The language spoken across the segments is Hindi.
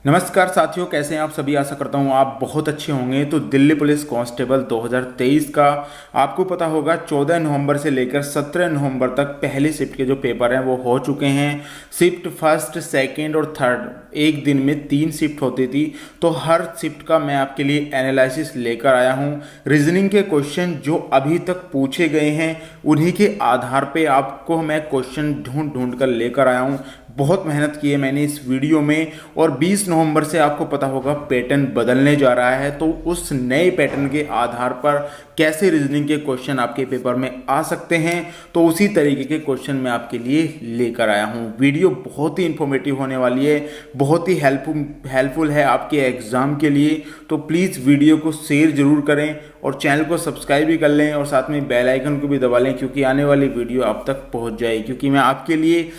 नमस्कार साथियों, कैसे हैं आप सभी। आशा करता हूं आप बहुत अच्छे होंगे। तो दिल्ली पुलिस कांस्टेबल 2023 का आपको पता होगा 14 नवंबर से लेकर 17 नवंबर तक पहली शिफ्ट के जो पेपर हैं वो हो चुके हैं। शिफ्ट फर्स्ट, सेकंड और थर्ड एक दिन में 3 शिफ्ट होती थी। तो हर शिफ्ट का मैं आपके लिए एनालिसिस लेकर आया हूं। रीजनिंग के क्वेश्चन जो अभी तक पूछे गए हैं उन्हीं के आधार पे आपको मैं क्वेश्चन ढूंढ ढूंढ कर लेकर आया हूं। बहुत मेहनत की है मैंने इस वीडियो में। और 20 नवंबर से आपको पता होगा पैटर्न बदलने जा रहा है। तो उस नए पैटर्न के आधार पर कैसे रीजनिंग के क्वेश्चन आपके पेपर में आ सकते हैं, तो उसी तरीके के क्वेश्चन मैं आपके लिए लेकर आया हूं। वीडियो बहुत ही इंफॉर्मेटिव होने वाली है, बहुत ही हेल्पफुल है आपके एग्जाम के लिए। तो प्लीज़ वीडियो को शेयर जरूर करें और चैनल को सब्सक्राइब भी कर लें और साथ में बेल आइकन को भी दबा लें, क्योंकि आने वाली वीडियो आप तक पहुंच जाए। क्योंकि मैं आपके लिए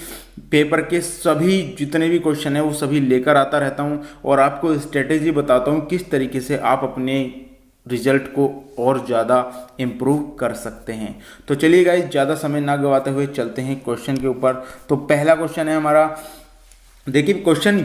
पेपर के सभी जितने भी क्वेश्चन हैं वो सभी लेकर आता रहता हूं और आपको स्ट्रेटेजी बताता हूं किस तरीके से आप अपने रिजल्ट को और ज़्यादा इम्प्रूव कर सकते हैं। तो चलिए गाइस, ज़्यादा समय ना गवाते हुए चलते हैं क्वेश्चन के ऊपर। तो पहला क्वेश्चन है हमारा, देखिए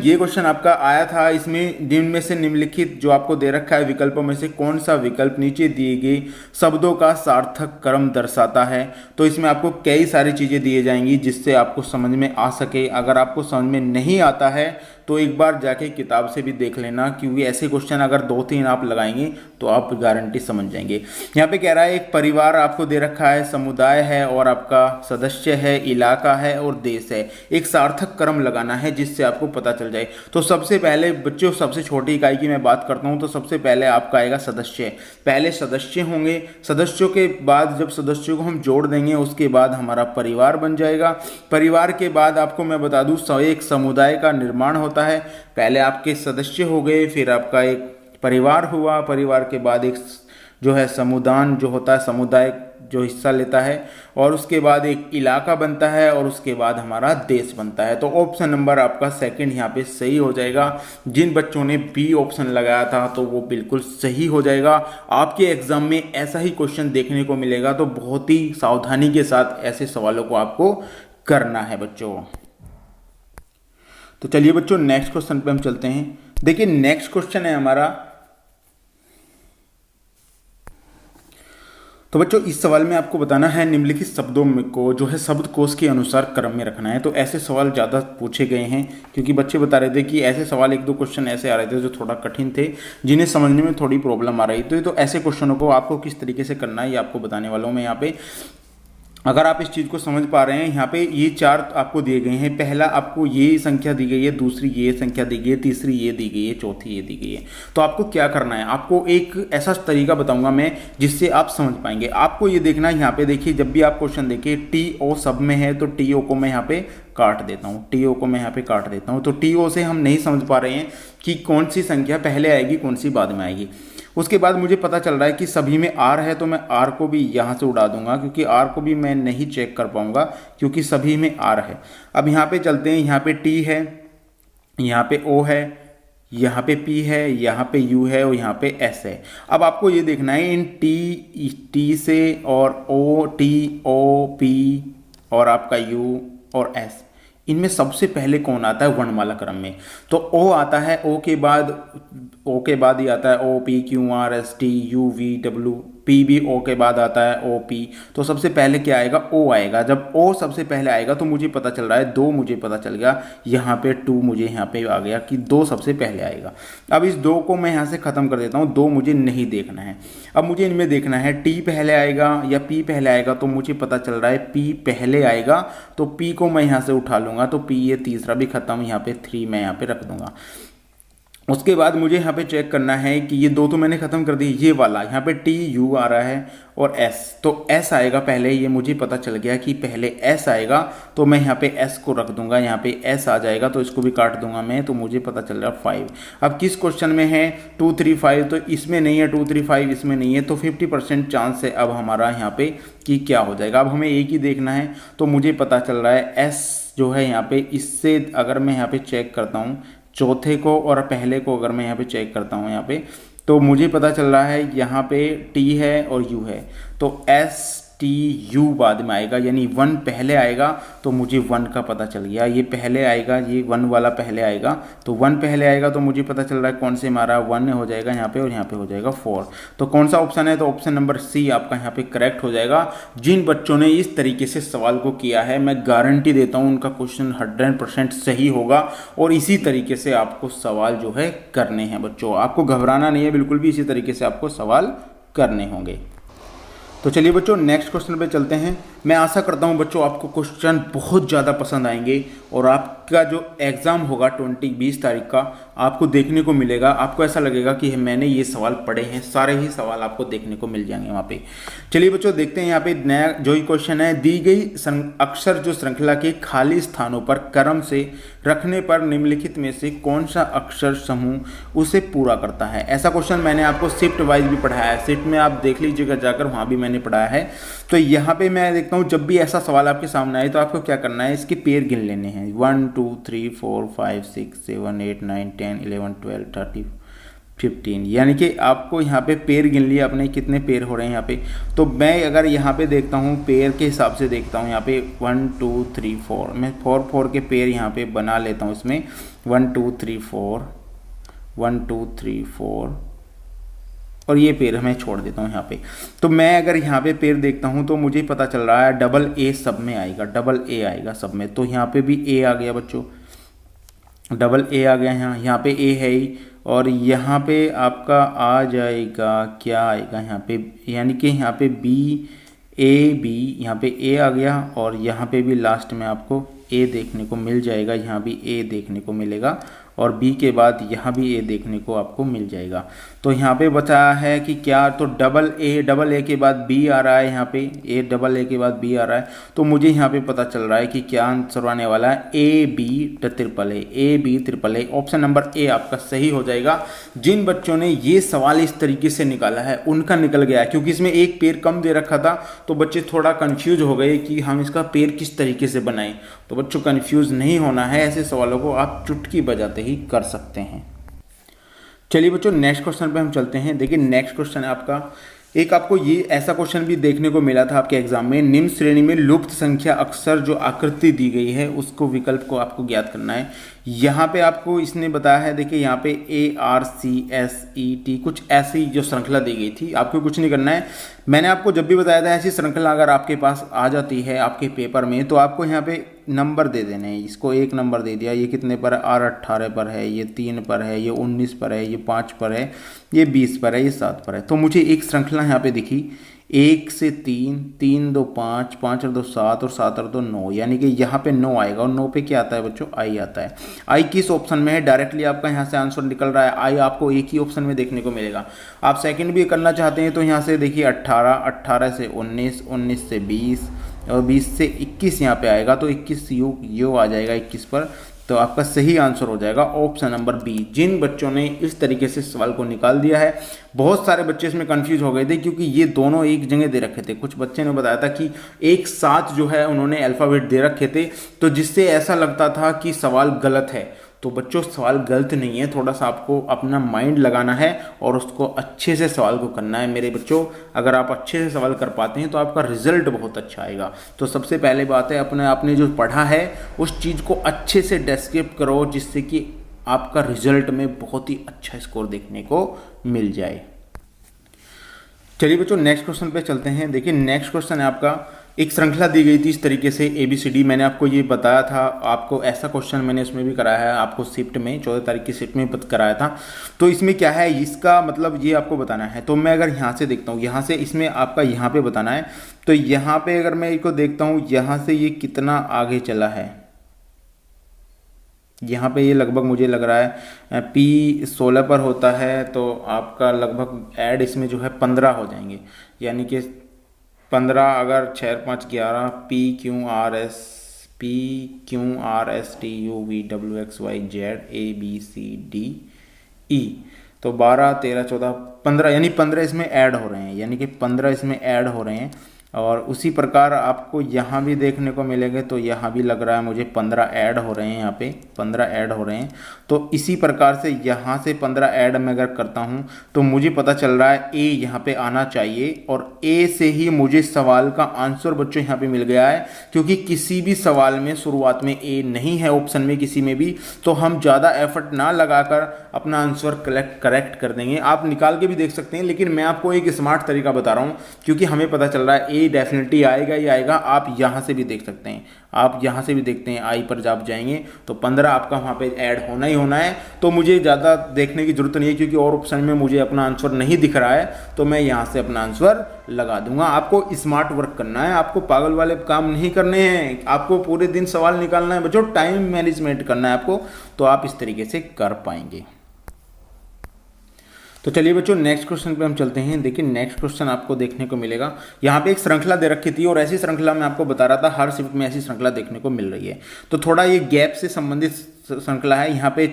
ये क्वेश्चन आपका आया था। इसमें निम्न में से निम्नलिखित जो आपको दे रखा है विकल्पों में से कौन सा विकल्प नीचे दिए गए शब्दों का सार्थक क्रम दर्शाता है। तो इसमें आपको कई सारी चीज़ें दिए जाएंगी जिससे आपको समझ में आ सके। अगर आपको समझ में नहीं आता है तो एक बार जाके किताब से भी देख लेना, क्योंकि ऐसे क्वेश्चन अगर 2-3 आप लगाएंगे तो आप गारंटी समझ जाएंगे। यहाँ पे कह रहा है एक परिवार आपको दे रखा है, समुदाय है और आपका सदस्य है, इलाका है और देश है। एक सार्थक क्रम लगाना है जिससे आपको पता चल जाए। तो सबसे पहले बच्चों, सबसे छोटी इकाई की मैं बात करता हूँ तो सबसे पहले आपका आएगा सदस्य। पहले सदस्य होंगे, सदस्यों के बाद जब सदस्यों को हम जोड़ देंगे उसके बाद हमारा परिवार बन जाएगा। परिवार के बाद आपको मैं बता दूँ एक समुदाय का निर्माण होता है। पहले आपके सदस्य हो गए, फिर आपका एक परिवार हुआ, परिवार के बाद एक जो है समुदाय जो होता है, समुदाय जो हिस्सा लेता है, और उसके बाद एक इलाका बनता है और उसके बाद हमारा देश बनता है। तो ऑप्शन नंबर आपका सेकंड यहाँ पे सही हो जाएगा। जिन बच्चों ने बी ऑप्शन लगाया था तो वो बिल्कुल सही हो जाएगा। आपके एग्जाम में ऐसा ही क्वेश्चन देखने को मिलेगा, तो बहुत ही सावधानी के साथ ऐसे सवालों को आपको करना है बच्चों। तो चलिए बच्चों नेक्स्ट क्वेश्चन पे हम चलते हैं। देखिए नेक्स्ट क्वेश्चन है हमारा, तो बच्चों इस सवाल में आपको बताना है निम्नलिखित शब्दों में को जो है शब्दकोश के अनुसार क्रम में रखना है। तो ऐसे सवाल ज़्यादा पूछे गए हैं क्योंकि बच्चे बता रहे थे कि ऐसे सवाल 1-2 क्वेश्चन ऐसे आ रहे थे जो थोड़ा कठिन थे, जिन्हें समझने में थोड़ी प्रॉब्लम आ रही थी। तो ऐसे क्वेश्चनों को आपको किस तरीके से करना है ये आपको बताने वाला हूँ मैं यहाँ पे। अगर आप इस चीज़ को समझ पा रहे हैं, यहाँ पे ये 4 आपको दिए गए हैं। पहला आपको ये संख्या दी गई है, दूसरी ये संख्या दी गई है, तीसरी ये दी गई है, चौथी ये दी गई है। तो आपको क्या करना है, आपको एक ऐसा तरीका बताऊंगा मैं जिससे आप समझ पाएंगे। आपको ये देखना है, यहाँ पे देखिए जब भी आप क्वेश्चन देखिए टी ओ सब में है तो टी ओ को मैं यहाँ पे काट देता हूँ, टी ओ को मैं यहाँ पे काट देता हूँ। तो टी ओ से हम नहीं समझ पा रहे हैं कि कौन सी संख्या पहले आएगी कौन सी बाद में आएगी। उसके बाद मुझे पता चल रहा है कि सभी में आर है तो मैं आर को भी यहाँ से उड़ा दूंगा, क्योंकि आर को भी मैं नहीं चेक कर पाऊंगा क्योंकि सभी में आर है। अब यहाँ पे चलते हैं, यहाँ पे टी है, यहाँ पे ओ है, यहाँ पे पी है, यहाँ पे यू है और यहाँ पे एस है। अब आपको ये देखना है इन टी से और ओ टी ओ पी और आपका यू और एस, इनमें सबसे पहले कौन आता है वर्णमाला क्रम में। तो ओ आता है, ओ के बाद ही आता है O P Q R S T U V W, P भी ओ के बाद आता है ओ पी। तो सबसे पहले क्या आएगा, ओ आएगा। जब ओ सबसे पहले आएगा तो मुझे पता चल रहा है 2 मुझे पता चल गया, यहाँ पे 2 मुझे यहाँ पे आ गया कि 2 सबसे पहले आएगा। अब इस 2 को मैं यहाँ से ख़त्म कर देता हूँ, 2 मुझे नहीं देखना है। अब मुझे इनमें देखना है टी पहले आएगा या पी पहले आएगा। तो मुझे पता चल रहा है पी पहले आएगा, तो पी को मैं यहाँ से उठा लूँगा, तो पी ये तीसरा भी खत्म, यहाँ पे 3 मैं यहाँ पे रख दूंगा। उसके बाद मुझे यहाँ पे चेक करना है कि ये 2 तो मैंने ख़त्म कर दी, ये वाला यहाँ पे टी यू आ रहा है और एस, तो एस आएगा पहले। ये मुझे पता चल गया कि पहले एस आएगा, तो मैं यहाँ पे एस को रख दूंगा, यहाँ पे एस आ जाएगा तो इसको भी काट दूंगा मैं, तो मुझे पता चल रहा है 5। अब किस क्वेश्चन में है 2 3 5, तो इसमें नहीं है 2 3 5, इसमें नहीं है, तो 50% चांस है अब हमारा यहाँ पे कि क्या हो जाएगा। अब हमें एक ही देखना है, तो मुझे पता चल रहा है एस जो है यहाँ पे, इससे अगर मैं यहाँ पे चेक करता हूँ चौथे को और पहले को, अगर मैं यहाँ पे चेक करता हूँ यहाँ पे, तो मुझे पता चल रहा है यहाँ पे टी है और यू है, तो एस STU बाद में आएगा, यानी 1 पहले आएगा तो मुझे 1 का पता चल गया, ये पहले आएगा, ये 1 वाला पहले आएगा, तो 1 पहले आएगा तो मुझे पता चल रहा है कौन से मारा, 1 हो जाएगा यहाँ पे और यहाँ पे हो जाएगा 4। तो कौन सा ऑप्शन है, तो ऑप्शन नंबर सी आपका यहाँ पे करेक्ट हो जाएगा। जिन बच्चों ने इस तरीके से सवाल को किया है, मैं गारंटी देता हूँ उनका क्वेश्चन 100% सही होगा और इसी तरीके से आपको सवाल जो है करने हैं बच्चों, आपको घबराना नहीं है बिल्कुल भी, इसी तरीके से आपको सवाल करने होंगे। तो चलिए बच्चों नेक्स्ट क्वेश्चन पे चलते हैं। मैं आशा करता हूं बच्चों आपको क्वेश्चन बहुत ज़्यादा पसंद आएंगे और आपका जो एग्ज़ाम होगा 20 तारीख का आपको देखने को मिलेगा, आपको ऐसा लगेगा कि मैंने ये सवाल पढ़े हैं, सारे ही सवाल आपको देखने को मिल जाएंगे वहाँ पे। चलिए बच्चों देखते हैं यहाँ पे नया जो ही क्वेश्चन है, दी गई अक्षर जो श्रृंखला के खाली स्थानों पर क्रम से रखने पर निम्नलिखित में से कौन सा अक्षर समूह उसे पूरा करता है। ऐसा क्वेश्चन मैंने आपको शिफ्ट वाइज भी पढ़ाया है, शिफ्ट में आप देख लीजिएगा जाकर, वहाँ भी मैंने पढ़ाया है। तो यहाँ पे मैं देखता हूँ जब भी ऐसा सवाल आपके सामने आए तो आपको क्या करना है, इसके पेड़ गिन लेने हैं, 1 2 3 4 5 6 7 8 9 10 11 12 13 15, यानी कि आपको यहाँ पे पेड़ गिन लिए अपने कितने पेड़ हो रहे हैं यहाँ पे। तो मैं अगर यहाँ पे देखता हूँ पेड़ के हिसाब से देखता हूँ, यहाँ पे 1 2 3 4, मैं 4 के पेड़ यहाँ पे बना लेता हूँ इसमें, 1 2 3 4 1 2 3 4 और ये पेड़ मैं छोड़ देता हूँ यहाँ पे। तो मैं अगर यहाँ पे पेड़ देखता हूँ तो मुझे पता चल रहा है डबल ए सब में आएगा, डबल ए आएगा सब में, तो यहाँ पे भी ए आ गया बच्चों, डबल ए आ गया यहाँ पे ए है ही, और यहाँ पे आपका आ जाएगा क्या आएगा यहाँ पे, यानी कि यहाँ पे बी ए बी, यहाँ पे ए आ गया और यहाँ पे भी लास्ट में आपको ए देखने को मिल जाएगा, यहाँ भी ए देखने को मिलेगा और बी के बाद यहाँ भी ए देखने को आपको मिल जाएगा। तो यहाँ पे बताया है कि क्या, तो डबल ए के बाद बी आ रहा है, यहाँ पे ए डबल ए के बाद बी आ रहा है, तो मुझे यहाँ पे पता चल रहा है कि क्या आंसर आने वाला है A B triple A, option number A आपका सही हो जाएगा। जिन बच्चों ने ये सवाल इस तरीके से निकाला है उनका निकल गया है, क्योंकि इसमें एक पेड़ कम दे रखा था तो बच्चे थोड़ा कंफ्यूज हो गए कि हम इसका पेड़ किस तरीके से बनाएं। तो बच्चों कंफ्यूज नहीं होना है, ऐसे सवालों को आप चुटकी बजाते ही कर सकते हैं। चलिए बच्चों नेक्स्ट क्वेश्चन पे हम चलते हैं। देखिए नेक्स्ट क्वेश्चन है आपका, एक आपको ये ऐसा क्वेश्चन भी देखने को मिला था आपके एग्जाम में, निम्न श्रेणी में लुप्त संख्या अक्षर जो आकृति दी गई है उसको विकल्प को आपको ज्ञात करना है। यहाँ पे आपको इसने बताया है, देखिए यहाँ पे ARCSET कुछ ऐसी जो श्रृंखला दी गई थी, आपको कुछ नहीं करना है। मैंने आपको जब भी बताया था ऐसी श्रृंखला अगर आपके पास आ जाती है आपके पेपर में तो आपको यहाँ पे नंबर दे देने हैं। इसको 1 नंबर दे दिया, ये कितने पर है, R18 पर है, ये 3 पर है, ये 19 पर है, ये 5 पर है, ये 20 पर है, ये 7 पर है। तो मुझे एक श्रृंखला यहाँ पे दिखी 1 से 3, 3 2 5, 5 और 2 7 और 7 और 2 9, यानी कि यहाँ पे 9 आएगा और 9 पे क्या आता है बच्चों, आई आता है। आई किस ऑप्शन में है, डायरेक्टली आपका यहाँ से आंसर निकल रहा है, आई आपको एक ही ऑप्शन में देखने को मिलेगा। आप सेकंड भी करना चाहते हैं तो यहाँ से देखिए 18, 18 से 19, 19 से 20 और 20 से 21 यहाँ पे आएगा, तो 21 यू आ जाएगा 21 पर, तो आपका सही आंसर हो जाएगा ऑप्शन नंबर बी। जिन बच्चों ने इस तरीके से सवाल को निकाल दिया है, बहुत सारे बच्चे इसमें कंफ्यूज हो गए थे क्योंकि ये दोनों एक जगह दे रखे थे। कुछ बच्चे ने बताया था कि एक साथ जो है उन्होंने अल्फ़ाबेट दे रखे थे, तो जिससे ऐसा लगता था कि सवाल गलत है। तो बच्चों सवाल गलत नहीं है, थोड़ा सा आपको अपना माइंड लगाना है और उसको अच्छे से सवाल को करना है मेरे बच्चों। अगर आप अच्छे से सवाल कर पाते हैं तो आपका रिजल्ट बहुत अच्छा आएगा। तो सबसे पहले बात है आपने जो पढ़ा है उस चीज़ को अच्छे से डिस्क्राइब करो, जिससे कि आपका रिजल्ट में बहुत ही अच्छा स्कोर देखने को मिल जाए। चलिए बच्चों नेक्स्ट क्वेश्चन पे चलते हैं। देखिए नेक्स्ट क्वेश्चन है आपका, एक श्रृंखला दी गई थी इस तरीके से ABCD, मैंने आपको ये बताया था, आपको ऐसा क्वेश्चन मैंने इसमें भी कराया है, आपको शिफ्ट में 14 तारीख की शिफ्ट में कराया था। तो इसमें क्या है, इसका मतलब ये आपको बताना है। तो मैं अगर यहाँ से देखता हूँ, यहाँ से इसमें आपका यहाँ पे बताना है, तो यहाँ पे अगर मैं इसको देखता हूँ यहाँ से ये कितना आगे चला है, यहाँ पे ये लगभग मुझे लग रहा है P16 पर होता है, तो आपका लगभग ऐड इसमें जो है 15 हो जाएंगे, यानी कि 15 अगर 6 5 11 PQRSTUVWXYZABCDE, तो 12 13 14 15, यानी 15 इसमें ऐड हो रहे हैं, यानी कि 15 इसमें ऐड हो रहे हैं। और उसी प्रकार आपको यहाँ भी देखने को मिलेंगे, तो यहाँ भी लग रहा है मुझे 15 ऐड हो रहे हैं, यहाँ पे 15 ऐड हो रहे हैं। तो इसी प्रकार से यहाँ से 15 ऐड मैं अगर करता हूँ तो मुझे पता चल रहा है ए यहाँ पे आना चाहिए, और ए से ही मुझे सवाल का आंसर बच्चों यहाँ पे मिल गया है। क्योंकि किसी भी सवाल में शुरुआत में ए नहीं है ऑप्शन में किसी में भी, तो हम ज़्यादा एफर्ट ना लगाकर अपना आंसर करेक्ट कर देंगे। आप निकाल के भी देख सकते हैं, लेकिन मैं आपको एक स्मार्ट तरीका बता रहा हूँ, क्योंकि हमें पता चल रहा है ए डेफिनेटली आएगा ही आएगा। आप यहाँ से भी देख सकते हैं, आप यहाँ से भी देखते हैं, आई पर जब जाएंगे तो 15 आपका वहाँ पे ऐड होना ही होना है। तो मुझे ज़्यादा देखने की जरूरत नहीं है, क्योंकि और ऑप्शन में मुझे अपना आंसर नहीं दिख रहा है, तो मैं यहाँ से अपना आंसर लगा दूंगा। आपको स्मार्ट वर्क करना है, आपको पागल वाले काम नहीं करने हैं, आपको पूरे दिन सवाल निकालना है बच्चों, टाइम मैनेजमेंट करना है आपको, तो आप इस तरीके से कर पाएंगे। तो चलिए बच्चों नेक्स्ट क्वेश्चन पे हम चलते हैं। देखिए नेक्स्ट क्वेश्चन आपको देखने को मिलेगा, यहाँ पे एक श्रृंखला दे रखी थी, और ऐसी श्रृंखला मैं आपको बता रहा था हर शिफ्ट में ऐसी श्रृंखला देखने को मिल रही है। तो थोड़ा ये गैप से संबंधित श्रृंखला है, यहाँ पे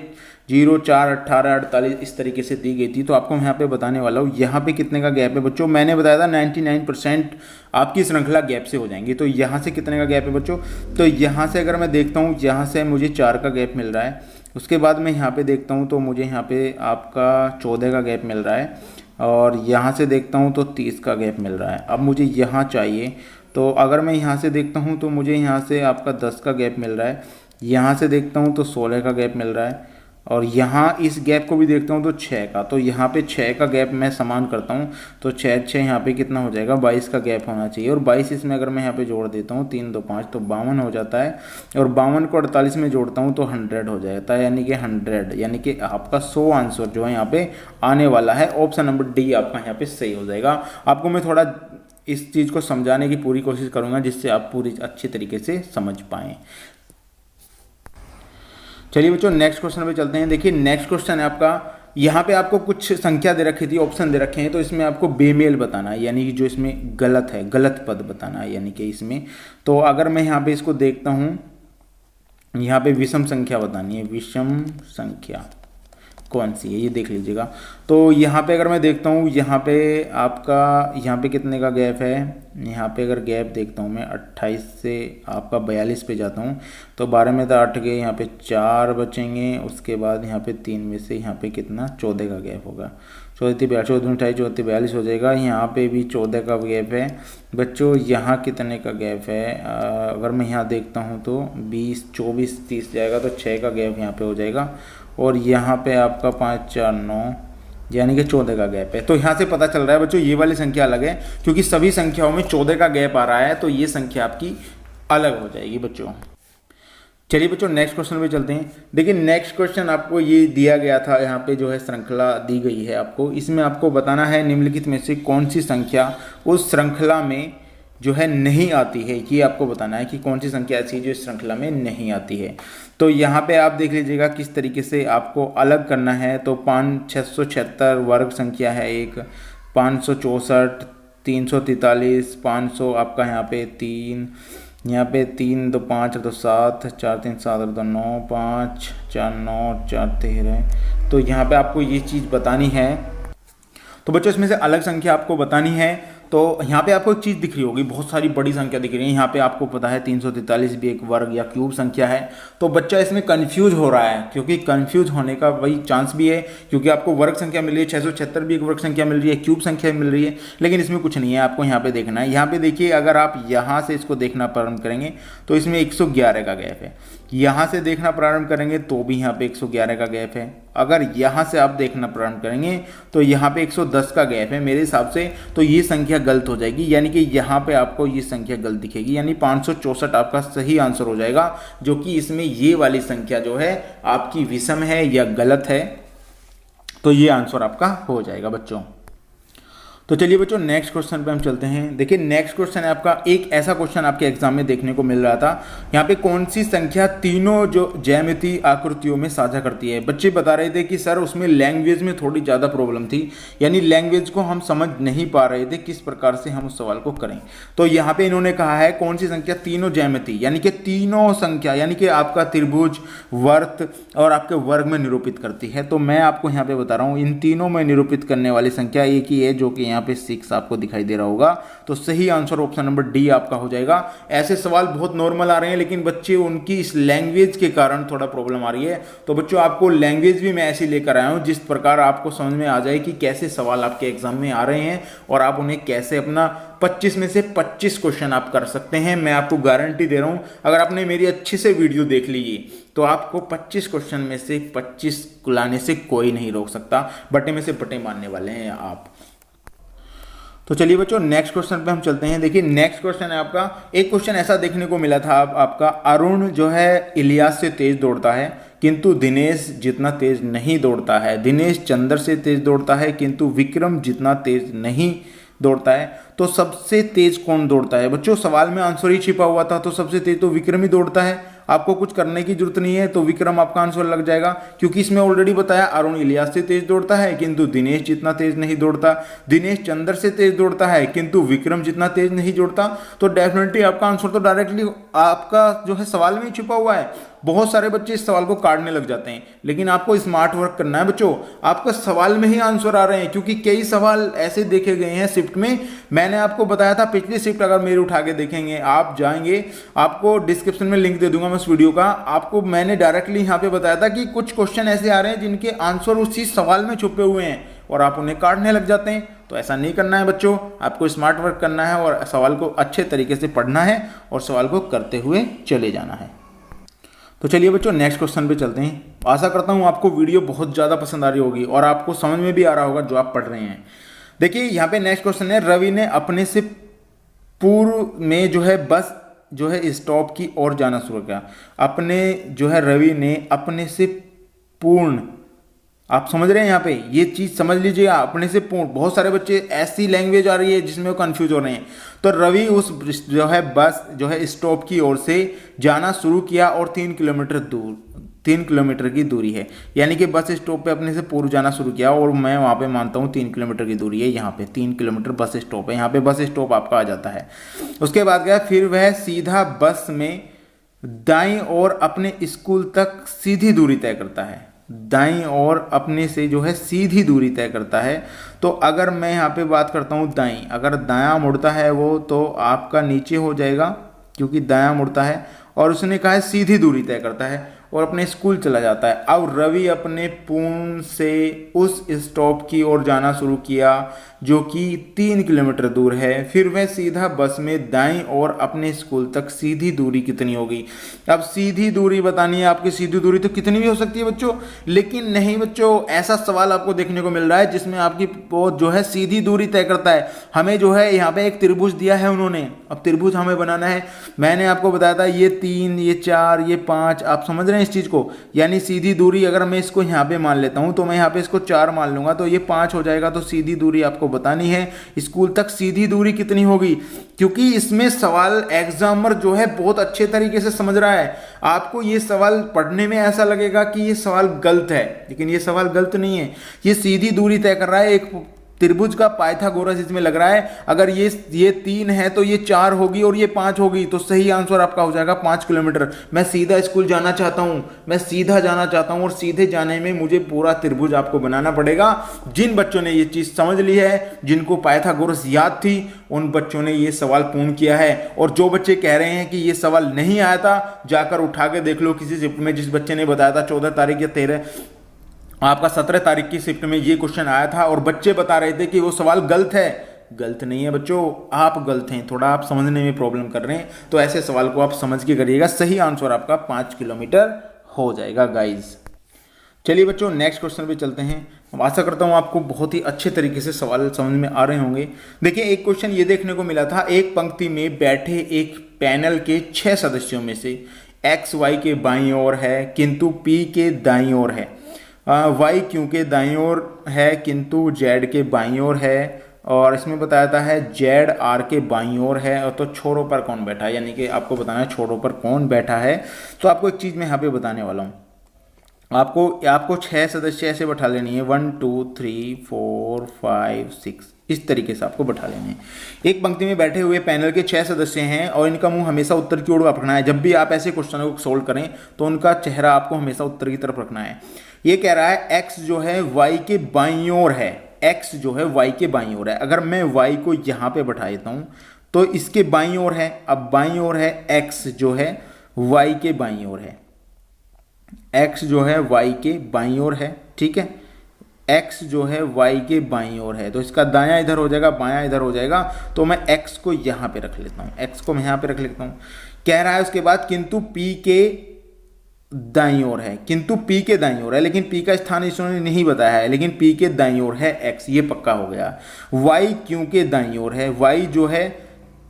0, 4, 18, 48 इस तरीके से दी गई थी। तो आपको मैं यहाँ पे बताने वाला हूँ यहाँ पे कितने का गैप है बच्चों। मैंने बताया था 99% आपकी श्रृंखला गैप से हो जाएंगी। तो यहाँ से कितने का गैप है बच्चों, तो यहाँ से अगर मैं देखता हूँ, यहाँ से मुझे 4 का गैप मिल रहा है। उसके बाद मैं यहाँ पे देखता हूँ तो मुझे यहाँ पे आपका 14 का गैप मिल रहा है, और यहाँ से देखता हूँ तो 30 का गैप मिल रहा है। अब मुझे यहाँ चाहिए, तो अगर मैं यहाँ से देखता हूँ तो मुझे यहाँ से आपका 10 का गैप मिल रहा है, यहाँ से देखता हूँ तो 16 का गैप मिल रहा है, और यहाँ इस गैप को भी देखता हूँ तो 6 का। तो यहाँ पे 6 का गैप मैं समान करता हूँ, तो 6 यहाँ पे कितना हो जाएगा, 22 का गैप होना चाहिए। और 22 इसमें अगर मैं यहाँ पे जोड़ देता हूँ 3, 2, 5 तो 52 हो जाता है, और 52 को 48 में जोड़ता हूँ तो 100 हो जाता है, यानी कि 100, यानी कि आपका 100 आंसर जो है यहाँ पे आने वाला है। ऑप्शन नंबर डी आपका यहाँ पे सही हो जाएगा। आपको मैं थोड़ा इस चीज़ को समझाने की पूरी कोशिश करूँगा, जिससे आप पूरी अच्छी तरीके से समझ पाएँ। चलिए बच्चों नेक्स्ट क्वेश्चन पे चलते हैं। देखिए नेक्स्ट क्वेश्चन है आपका, यहाँ पे आपको कुछ संख्या दे रखी थी, ऑप्शन दे रखे हैं, तो इसमें आपको बेमेल बताना है, यानी कि जो इसमें गलत है, गलत पद बताना है, यानी कि इसमें। तो अगर मैं यहाँ पे इसको देखता हूँ, यहाँ पे विषम संख्या बतानी है, विषम संख्या कौन सी है ये देख लीजिएगा। तो यहाँ पे अगर मैं देखता हूँ, यहाँ पे आपका यहाँ पे कितने का गैप है, यहाँ पे अगर गैप देखता हूँ मैं 28 से आपका 42 पे जाता हूँ, तो 12 में तो 8 गए, यहाँ पे 4 बचेंगे। उसके बाद यहाँ पे 3 में से यहाँ पे कितना 14 का गैप होगा, 14, 28, 42 हो जाएगा। यहाँ पे भी 14 का गैप है बच्चों। यहाँ कितने का गैप है, अगर मैं यहाँ देखता हूँ तो 20, 24, 30 जाएगा, तो 6 का गैप यहाँ पे हो जाएगा। और यहाँ पे आपका 5, 4, 9 यानी कि 14 का गैप है। तो यहाँ से पता चल रहा है बच्चों ये वाली संख्या अलग है, क्योंकि सभी संख्याओं में 14 का गैप आ रहा है, तो ये संख्या आपकी अलग हो जाएगी बच्चों। चलिए बच्चों नेक्स्ट क्वेश्चन पे चलते हैं। देखिए नेक्स्ट क्वेश्चन आपको ये दिया गया था, यहाँ पे जो है श्रृंखला दी गई है आपको, इसमें आपको बताना है निम्नलिखित में से कौन सी संख्या उस श्रृंखला में जो है नहीं आती है। ये आपको बताना है कि कौन सी संख्या ऐसी है जो इस श्रृंखला में नहीं आती है। तो यहाँ पे आप देख लीजिएगा किस तरीके से आपको अलग करना है। तो 676 वर्ग संख्या है एक, 564, 343, 500 आपका यहाँ पे 3, यहाँ पे 3, 2, 5, 2, 7, 4, 3, 7, 2, 9, 5, 4, 9, 4, 13। तो यहाँ पे आपको ये चीज़ बतानी है। तो बच्चों इसमें से अलग संख्या आपको बतानी है। तो यहाँ पे आपको एक चीज़ दिख रही होगी, बहुत सारी बड़ी संख्या दिख रही है। यहाँ पे आपको पता है 343 भी एक वर्ग या क्यूब संख्या है। तो बच्चा इसमें कंफ्यूज हो रहा है, क्योंकि कंफ्यूज होने का वही चांस भी है, क्योंकि आपको वर्ग संख्या मिल रही है 676 भी एक वर्ग संख्या मिल रही है, क्यूब संख्या मिल रही है, लेकिन इसमें कुछ नहीं है। आपको यहाँ पे देखना है। यहाँ पे देखिए, अगर आप यहाँ से इसको देखना प्रारंभ करेंगे तो इसमें 111 का गैप है। यहाँ से देखना प्रारंभ करेंगे तो भी यहाँ पे 111 का गैप है। अगर यहाँ से आप देखना प्रारंभ करेंगे तो यहाँ पे 110 का गैप है मेरे हिसाब से। तो ये संख्या गलत हो जाएगी, यानी कि यहाँ पे आपको ये संख्या गलत दिखेगी, यानी 564 आपका सही आंसर हो जाएगा, जो कि इसमें ये वाली संख्या जो है आपकी विषम है या गलत है। तो ये आंसर आपका हो जाएगा बच्चों। तो चलिए बच्चों नेक्स्ट क्वेश्चन पे हम चलते हैं। देखिए नेक्स्ट क्वेश्चन है आपका, एक ऐसा क्वेश्चन आपके एग्जाम में देखने को मिल रहा था। यहाँ पे कौन सी संख्या तीनों जो ज्यामितीय आकृतियों में साझा करती है। बच्चे बता रहे थे कि सर उसमें लैंग्वेज में थोड़ी ज़्यादा प्रॉब्लम थी, यानी लैंग्वेज को हम समझ नहीं पा रहे थे किस प्रकार से हम उस सवाल को करें। तो यहाँ पे इन्होंने कहा है कौन सी संख्या तीनों ज्यामिति यानी कि तीनों संख्या यानी कि आपका त्रिभुज, वर्त और आपके वर्ग में निरूपित करती है। तो मैं आपको यहाँ पे बता रहा हूँ इन तीनों में निरूपित करने वाली संख्या एक ही है, जो कि यहाँ पे 6 आपको दिखाई दे रहा होगा। तो सही आंसर ऑप्शन नंबर डी आपका हो जाएगा। ऐसे सवाल बहुत नॉर्मल आ रहे हैं, लेकिन बच्चे उनकी इस लैंग्वेज के कारण थोड़ा प्रॉब्लम आ रही है। तो बच्चों आपको लैंग्वेज भी मैं ऐसी लेकर आया हूँ जिस प्रकार आपको समझ में आ जाए कि कैसे सवाल आपके एग्जाम में आ रहे हैं और आप उन्हें कैसे अपना 25 में से 25 क्वेश्चन आप कर सकते हैं। मैं आपको गारंटी दे रहा हूं, अगर आपने मेरी अच्छे से वीडियो देख ली तो आपको 25 क्वेश्चन में से 25 लाने से कोई नहीं रोक सकता। बटे में से बटे मारने वाले हैं आप। तो चलिए बच्चों नेक्स्ट क्वेश्चन पे हम चलते हैं। देखिए नेक्स्ट क्वेश्चन है आपका, एक क्वेश्चन ऐसा देखने को मिला था आपका, अरुण जो है इलियास से तेज दौड़ता है किंतु दिनेश जितना तेज नहीं दौड़ता है। दिनेश चंद्र से तेज दौड़ता है किंतु विक्रम जितना तेज नहीं दौड़ता है। तो सबसे तेज कौन दौड़ता है? बच्चों सवाल में आंसर ही छिपा हुआ था, तो सबसे तेज तो विक्रम ही दौड़ता है। आपको कुछ करने की जरूरत नहीं है, तो विक्रम आपका आंसर लग जाएगा, क्योंकि इसमें ऑलरेडी बताया अरुण इलियास से तेज दौड़ता है किंतु दिनेश जितना तेज नहीं दौड़ता। दिनेश चंद्र से तेज दौड़ता है किंतु विक्रम जितना तेज नहीं दौड़ता। तो डेफिनेटली आपका आंसर तो डायरेक्टली आपका जो है सवाल में ही छिपा हुआ है। बहुत सारे बच्चे इस सवाल को काटने लग जाते हैं, लेकिन आपको स्मार्ट वर्क करना है बच्चों। आपका सवाल में ही आंसर आ रहे हैं, क्योंकि कई सवाल ऐसे देखे गए हैं शिफ्ट में। मैंने आपको बताया था पिछली शिफ्ट, अगर मेरे उठा के देखेंगे आप जाएंगे, आपको डिस्क्रिप्शन में लिंक दे दूंगा मैं उस वीडियो का। आपको मैंने डायरेक्टली यहाँ पे बताया था कि कुछ क्वेश्चन ऐसे आ रहे हैं जिनके आंसर उसी सवाल में छुपे हुए हैं और आप उन्हें काटने लग जाते हैं। तो ऐसा नहीं करना है बच्चों, आपको स्मार्ट वर्क करना है और सवाल को अच्छे तरीके से पढ़ना है और सवाल को करते हुए चले जाना है। तो चलिए बच्चों नेक्स्ट क्वेश्चन पे चलते हैं। आशा करता हूँ आपको वीडियो बहुत ज़्यादा पसंद आ रही होगी और आपको समझ में भी आ रहा होगा जो आप पढ़ रहे हैं। देखिए यहाँ पे नेक्स्ट क्वेश्चन है, रवि ने अपने से पूर्व में जो है बस जो है स्टॉप की ओर जाना शुरू किया। अपने जो है रवि ने अपने से पूर्ण, आप समझ रहे हैं यहाँ पे ये चीज समझ लीजिएगा, अपने से पूर्ण। बहुत सारे बच्चे ऐसी लैंग्वेज आ रही है जिसमें वो कंफ्यूज हो रहे हैं। तो रवि उस जो है बस जो है स्टॉप की ओर से जाना शुरू किया और 3 किलोमीटर की दूरी है, यानी कि बस स्टॉप पे अपने से पूर्व जाना शुरू किया और मैं वहाँ पे मानता हूँ 3 किलोमीटर की दूरी है। यहाँ पे 3 किलोमीटर बस स्टॉप है, यहाँ पे बस स्टॉप आपका आ जाता है। उसके बाद गया, फिर वह सीधा बस में दाईं ओर अपने स्कूल तक सीधी दूरी तय करता है। दाईं ओर अपने से जो है सीधी दूरी तय करता है। तो अगर मैं यहाँ पे बात करता हूँ दाईं, अगर दायां मुड़ता है वो तो आपका नीचे हो जाएगा, क्योंकि दायां मुड़ता है। और उसने कहा है सीधी दूरी तय करता है और अपने स्कूल चला जाता है। अब रवि अपने पुणे से उस स्टॉप की ओर जाना शुरू किया जो कि 3 किलोमीटर दूर है। फिर वह सीधा बस में दाईं ओर अपने स्कूल तक सीधी दूरी कितनी होगी? अब सीधी दूरी बतानी है आपकी, सीधी दूरी तो कितनी भी हो सकती है बच्चों, लेकिन नहीं बच्चों, ऐसा सवाल आपको देखने को मिल रहा है जिसमें आपकी वो जो है सीधी दूरी तय करता है। हमें जो है यहाँ पे एक त्रिभुज दिया है उन्होंने, अब त्रिभुज हमें बनाना है। मैंने आपको बताया था ये 3, ये 4, ये 5, आप समझ रहे हैं इस चीज को। यानी सीधी दूरी अगर मैं इसको यहाँ पे मान लेता हूँ तो मैं यहाँ पे इसको 4 मान लूंगा तो ये 5 हो जाएगा। तो सीधी दूरी आपको बतानी है, स्कूल तक सीधी दूरी कितनी होगी, क्योंकि इसमें सवाल एग्जामर जो है बहुत अच्छे तरीके से समझ रहा है। आपको ये सवाल पढ़ने में ऐसा लगेगा कि ये सवाल गलत है, लेकिन ये सवाल गलत नहीं है। ये सीधी दूरी तय कर रहा है, एक त्रिभुज का पाइथागोरस इसमें लग रहा है। अगर ये 3 है तो ये 4 होगी और ये 5 होगी, तो सही आंसर आपका हो जाएगा 5 किलोमीटर। मैं सीधा स्कूल जाना चाहता हूं, मैं सीधा जाना चाहता हूं और सीधे जाने में मुझे पूरा त्रिभुज आपको बनाना पड़ेगा। जिन बच्चों ने ये चीज समझ ली है, जिनको पाइथागोरस याद थी, उन बच्चों ने ये सवाल पूर्ण किया है। और जो बच्चे कह रहे हैं कि ये सवाल नहीं आया था, जाकर उठा के देख लो किसी शिफ्ट में। जिस बच्चे ने बताया था 14 तारीख या 13 आपका 17 तारीख की शिफ्ट में ये क्वेश्चन आया था और बच्चे बता रहे थे कि वो सवाल गलत है। गलत नहीं है बच्चों, आप गलत हैं, थोड़ा आप समझने में प्रॉब्लम कर रहे हैं। तो ऐसे सवाल को आप समझ के करिएगा, सही आंसर आपका 5 किलोमीटर हो जाएगा गाइज। चलिए बच्चों नेक्स्ट क्वेश्चन पे चलते हैं। आशा करता हूँ आपको बहुत ही अच्छे तरीके से सवाल समझ में आ रहे होंगे। देखिए एक क्वेश्चन ये देखने को मिला था, एक पंक्ति में बैठे एक पैनल के 6 सदस्यों में से एक्स वाई के बाईं ओर है किंतु पी के दाईं ओर है, वाई क्यू के दाईं ओर है किंतु जेड के बाईं ओर है, और इसमें बताया था है जेड आर के बाईं ओर है। और तो छोरों पर कौन बैठा है, यानी कि आपको बताना है छोरों पर कौन बैठा है। तो आपको एक चीज़ मैं यहाँ पे बताने वाला हूँ। आपको 6 सदस्य ऐसे बैठा लेनी है, 1 2 3 4 5 6, इस तरीके से आपको बैठा लेने हैं। एक पंक्ति में बैठे हुए पैनल के 6 सदस्य हैं और इनका मुंह हमेशा उत्तर की ओर रखना है। जब भी आप ऐसे क्वेश्चन को सोल्व करें तो उनका चेहरा आपको हमेशा उत्तर की तरफ रखना है। ये कह रहा है एक्स जो है वाई के बाईं ओर है, x जो है y के बाईं ओर है। अगर मैं y को यहाँ पे बैठा देता हूँ तो इसके बाईं ओर है, अब बाईं ओर है x जो है y के बाईं ओर है, x जो है y के बाईं ओर है, ठीक है, x जो है y के बाईं ओर है, तो इसका दायां इधर हो जाएगा, बायां इधर हो जाएगा, तो मैं x को यहाँ पे रख लेता हूँ, x को मैं यहाँ पे रख लेता हूँ। कह रहा है उसके बाद किंतु p के दाईं ओर है, किंतु p के दाईं ओर है, लेकिन p का स्थान इसने नहीं बताया है, लेकिन p के दाईं ओर है x, ये पक्का हो गया। y q के दाईं ओर है, y जो है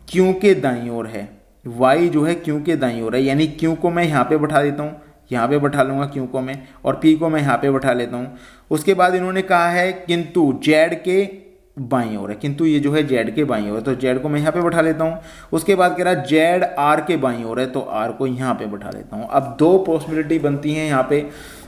q के दाईं ओर है, y जो है q के दाईं ओर है, यानी q को मैं यहाँ पे बैठा देता हूँ, यहाँ पे बैठा लूंगा q को मैं, और p को मैं यहाँ पे बैठा लेता हूँ। उसके बाद इन्होंने कहा है किंतु z के बाईं ओर है, किंतु ये जो है z के बाईं ओर है, तो z को मैं यहाँ पे बैठा लेता हूँ। उसके बाद कह रहा है z r के बाईं ओर है, तो r को यहाँ पे बैठा लेता हूँ। अब दो पॉसिबिलिटी बनती हैं यहाँ पे।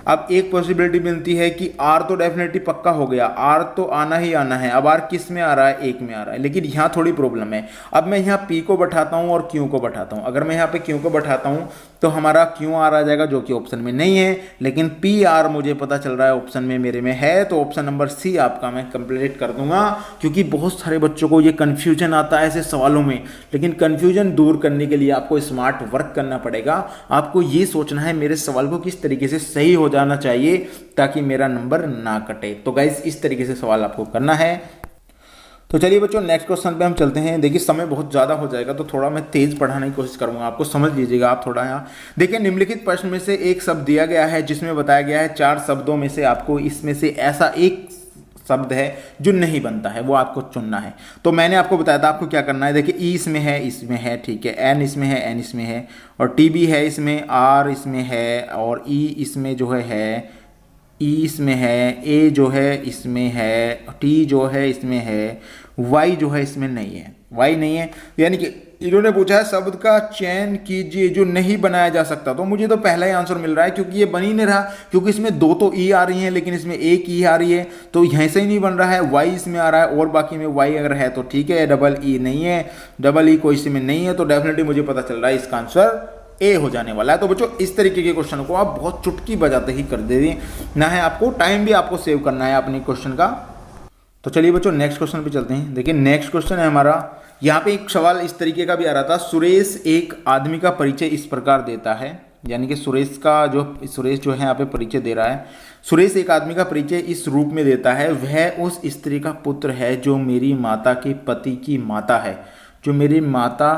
अब एक पॉसिबिलिटी बनती है कि r तो डेफिनेटली पक्का हो गया, r तो आना ही आना है। अब r किस में आ रहा है, एक में आ रहा है, लेकिन यहाँ थोड़ी प्रॉब्लम है। अब मैं यहाँ p को बैठाता हूँ और q को बैठाता हूँ। अगर मैं यहाँ पे q को बैठाता हूँ तो हमारा QR आ जाएगा, जो कि ऑप्शन में नहीं है, लेकिन PR मुझे पता चल रहा है ऑप्शन में मेरे में है, तो ऑप्शन नंबर C आपका मैं कंप्लीट कर दूंगा। क्योंकि बहुत सारे बच्चों को ये कन्फ्यूजन आता है ऐसे सवालों में, लेकिन कन्फ्यूजन दूर करने के लिए आपको स्मार्ट वर्क करना पड़ेगा। आपको ये सोचना है मेरे सवाल को किस तरीके से सही हो जाना चाहिए ताकि मेरा नंबर ना कटे। तो गाइस इस तरीके से सवाल आपको करना है। तो चलिए बच्चों नेक्स्ट क्वेश्चन पे हम चलते हैं। देखिए समय बहुत ज़्यादा हो जाएगा तो थोड़ा मैं तेज़ पढ़ाने की कोशिश करूंगा, आपको समझ लीजिएगा आप थोड़ा। यहाँ देखिए निम्नलिखित प्रश्न में से एक शब्द दिया गया है जिसमें बताया गया है 4 शब्दों में से आपको इसमें से ऐसा एक शब्द है जो नहीं बनता है, वो आपको चुनना है। तो मैंने आपको बताया था आपको क्या करना है। देखिए ई इसमें है, ठीक है, एन इसमें है, एन इसमें है, और टी भी है इसमें, आर इसमें है, और ई इसमें जो है ई इसमें है, ए जो है इसमें है, टी जो है इसमें है, वाई जो है इसमें नहीं है, वाई नहीं है। यानी कि इन्होंने पूछा है शब्द का चयन कीजिए जो नहीं बनाया जा सकता, तो मुझे तो पहला ही आंसर मिल रहा है क्योंकि ये बन ही नहीं रहा, क्योंकि इसमें दो तो ई आ रही हैं लेकिन इसमें एक ई आ रही है, तो यहीं से ही नहीं बन रहा है। वाई इसमें आ रहा है और बाकी में वाई अगर है तो ठीक है, डबल ई नहीं है, डबल ई कोई इसमें नहीं है, तो डेफिनेटली मुझे पता चल रहा है इसका आंसर ए हो जाने वाला है। तो बच्चों इस तरीके के क्वेश्चन को आप बहुत चुटकी बजाते ही कर दे ना है, आपको टाइम भी आपको सेव करना है अपनी क्वेश्चन का। तो चलिए बच्चों नेक्स्ट क्वेश्चन पे चलते हैं। देखिए नेक्स्ट क्वेश्चन है हमारा, यहाँ पे एक सवाल इस तरीके का भी आ रहा था, सुरेश एक आदमी का परिचय इस प्रकार देता है, यानी कि सुरेश जो है यहाँ पे परिचय दे रहा है। सुरेश एक आदमी का परिचय इस रूप में देता है, वह उस स्त्री का पुत्र है जो मेरी माता के पति की माता है, जो मेरी माता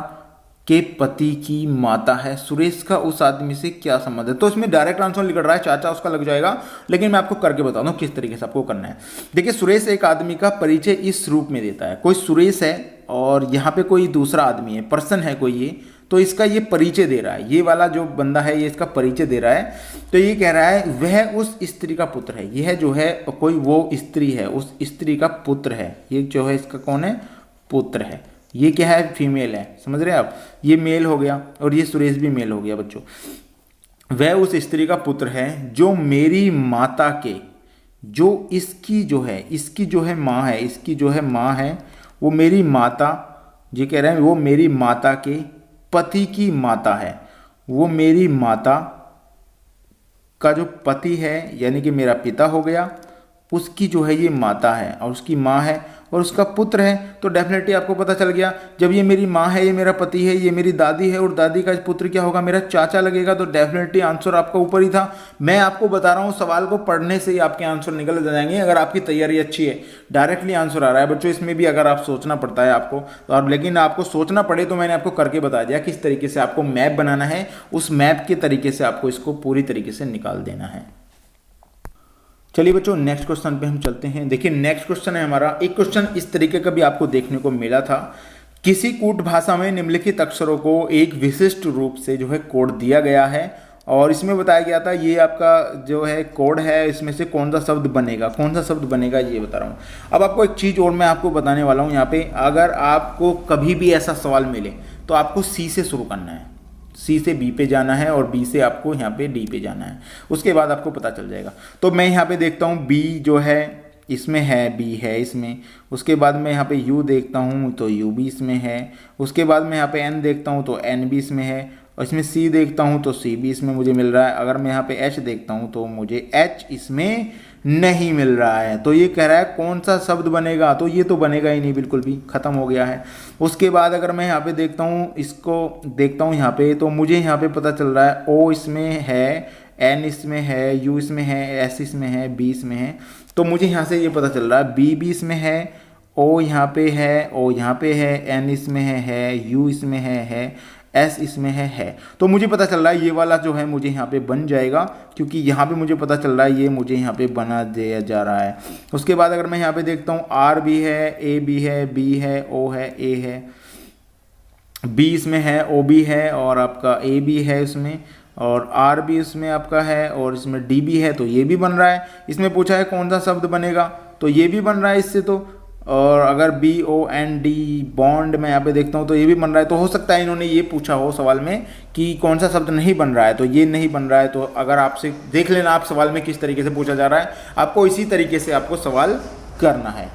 के पति की माता है। सुरेश का उस आदमी से क्या संबंध है? तो इसमें डायरेक्ट आंसर निकल रहा है चाचा उसका लग जाएगा, लेकिन मैं आपको करके बता दूं किस तरीके से आपको करना है। देखिए सुरेश एक आदमी का परिचय इस रूप में देता है, कोई सुरेश है और यहाँ पे कोई दूसरा आदमी है, पर्सन है कोई ये, तो इसका ये परिचय दे रहा है, ये वाला जो बंदा है ये इसका परिचय दे रहा है। तो ये कह रहा है वह उस स्त्री का पुत्र है, यह जो है कोई वो स्त्री है, उस स्त्री का पुत्र है, ये जो है इसका कौन है, पुत्र है। ये क्या है, फीमेल है, समझ रहे हैं आप, ये मेल हो गया और ये सुरेश भी मेल हो गया बच्चों। वह उस स्त्री का पुत्र है जो मेरी माता के, जो इसकी जो है माँ है, इसकी जो है माँ है, वो मेरी माता, ये कह रहे हैं वो मेरी माता के पति की माता है, वो मेरी माता का जो पति है यानी कि मेरा पिता हो गया, उसकी जो है ये माता है और उसकी माँ है और उसका पुत्र है। तो डेफिनेटली आपको पता चल गया, जब ये मेरी माँ है, ये मेरा पति है, ये मेरी दादी है और दादी का पुत्र क्या होगा, मेरा चाचा लगेगा। तो डेफिनेटली आंसर आपका ऊपर ही था। मैं आपको बता रहा हूँ सवाल को पढ़ने से ही आपके आंसर निकल जाएंगे अगर आपकी तैयारी अच्छी है। डायरेक्टली आंसर आ रहा है बच्चों, इसमें भी अगर आप सोचना पड़ता है आपको, और लेकिन आपको सोचना पड़े तो मैंने आपको करके बता दिया किस तरीके से आपको मैप बनाना है, उस मैप के तरीके से आपको इसको पूरी तरीके से निकाल देना है। चलिए बच्चों नेक्स्ट क्वेश्चन पे हम चलते हैं। देखिए नेक्स्ट क्वेश्चन है हमारा, एक क्वेश्चन इस तरीके का भी आपको देखने को मिला था, किसी कूट भाषा में निम्नलिखित अक्षरों को एक विशिष्ट रूप से जो है कोड दिया गया है और इसमें बताया गया था ये आपका जो है कोड है, इसमें से कौन सा शब्द बनेगा ये बता रहा हूँ। अब आपको एक चीज़ और मैं आपको बताने वाला हूँ यहाँ पे, अगर आपको कभी भी ऐसा सवाल मिले तो आपको सी से शुरू करना है, सी से बी पे जाना है और बी से आपको यहाँ पे डी पे जाना है, उसके बाद आपको पता चल जाएगा। तो मैं यहाँ पे देखता हूँ बी जो है इसमें है, बी है इसमें, उसके बाद मैं यहाँ पे यू देखता हूँ तो यू भी इसमें है, उसके बाद मैं यहाँ पे एन देखता हूँ तो एन भी इसमें है, और इसमें सी देखता हूँ तो सी भी इसमें मुझे मिल रहा है। अगर मैं यहाँ पे एच देखता हूँ तो मुझे एच इसमें नहीं मिल रहा है। तो ये कह रहा है कौन सा शब्द बनेगा, तो ये तो बनेगा ही नहीं, बिल्कुल भी ख़त्म हो गया है। उसके बाद अगर मैं यहाँ पे देखता हूँ, इसको देखता हूँ यहाँ पे, तो मुझे यहाँ पे पता चल रहा है ओ इसमें है, एन इसमें है, यू इसमें है, एस इसमें है, बी इसमें है। तो मुझे यहाँ से ये पता चल रहा है बी भी इसमें है, ओ यहाँ पे है, ओ यहाँ पे है, एन इसमें है, यू इसमें है, एस इसमें है। तो मुझे पता चल रहा है ये वाला जो है मुझे यहाँ पे बन जाएगा, क्योंकि यहाँ पे मुझे पता चल रहा है ये मुझे यहाँ पे बना दिया जा रहा है। उसके बाद अगर मैं यहाँ पे देखता हूँ आर भी है, ए भी है, बी है, ओ है, ए है, बी इसमें है, ओ भी है, और आपका ए भी है इसमें, और आर भी इसमें आपका है, और इसमें डी भी है। तो ये भी बन रहा है। इसमें पूछा है कौन सा शब्द बनेगा, तो ये भी बन रहा है इससे तो। और अगर B O N D bond में यहाँ पे देखता हूँ तो ये भी बन रहा है। तो हो सकता है इन्होंने ये पूछा हो सवाल में कि कौन सा शब्द नहीं बन रहा है, तो ये नहीं बन रहा है। तो अगर आपसे देख लेना आप सवाल में किस तरीके से पूछा जा रहा है, आपको इसी तरीके से आपको सवाल करना है।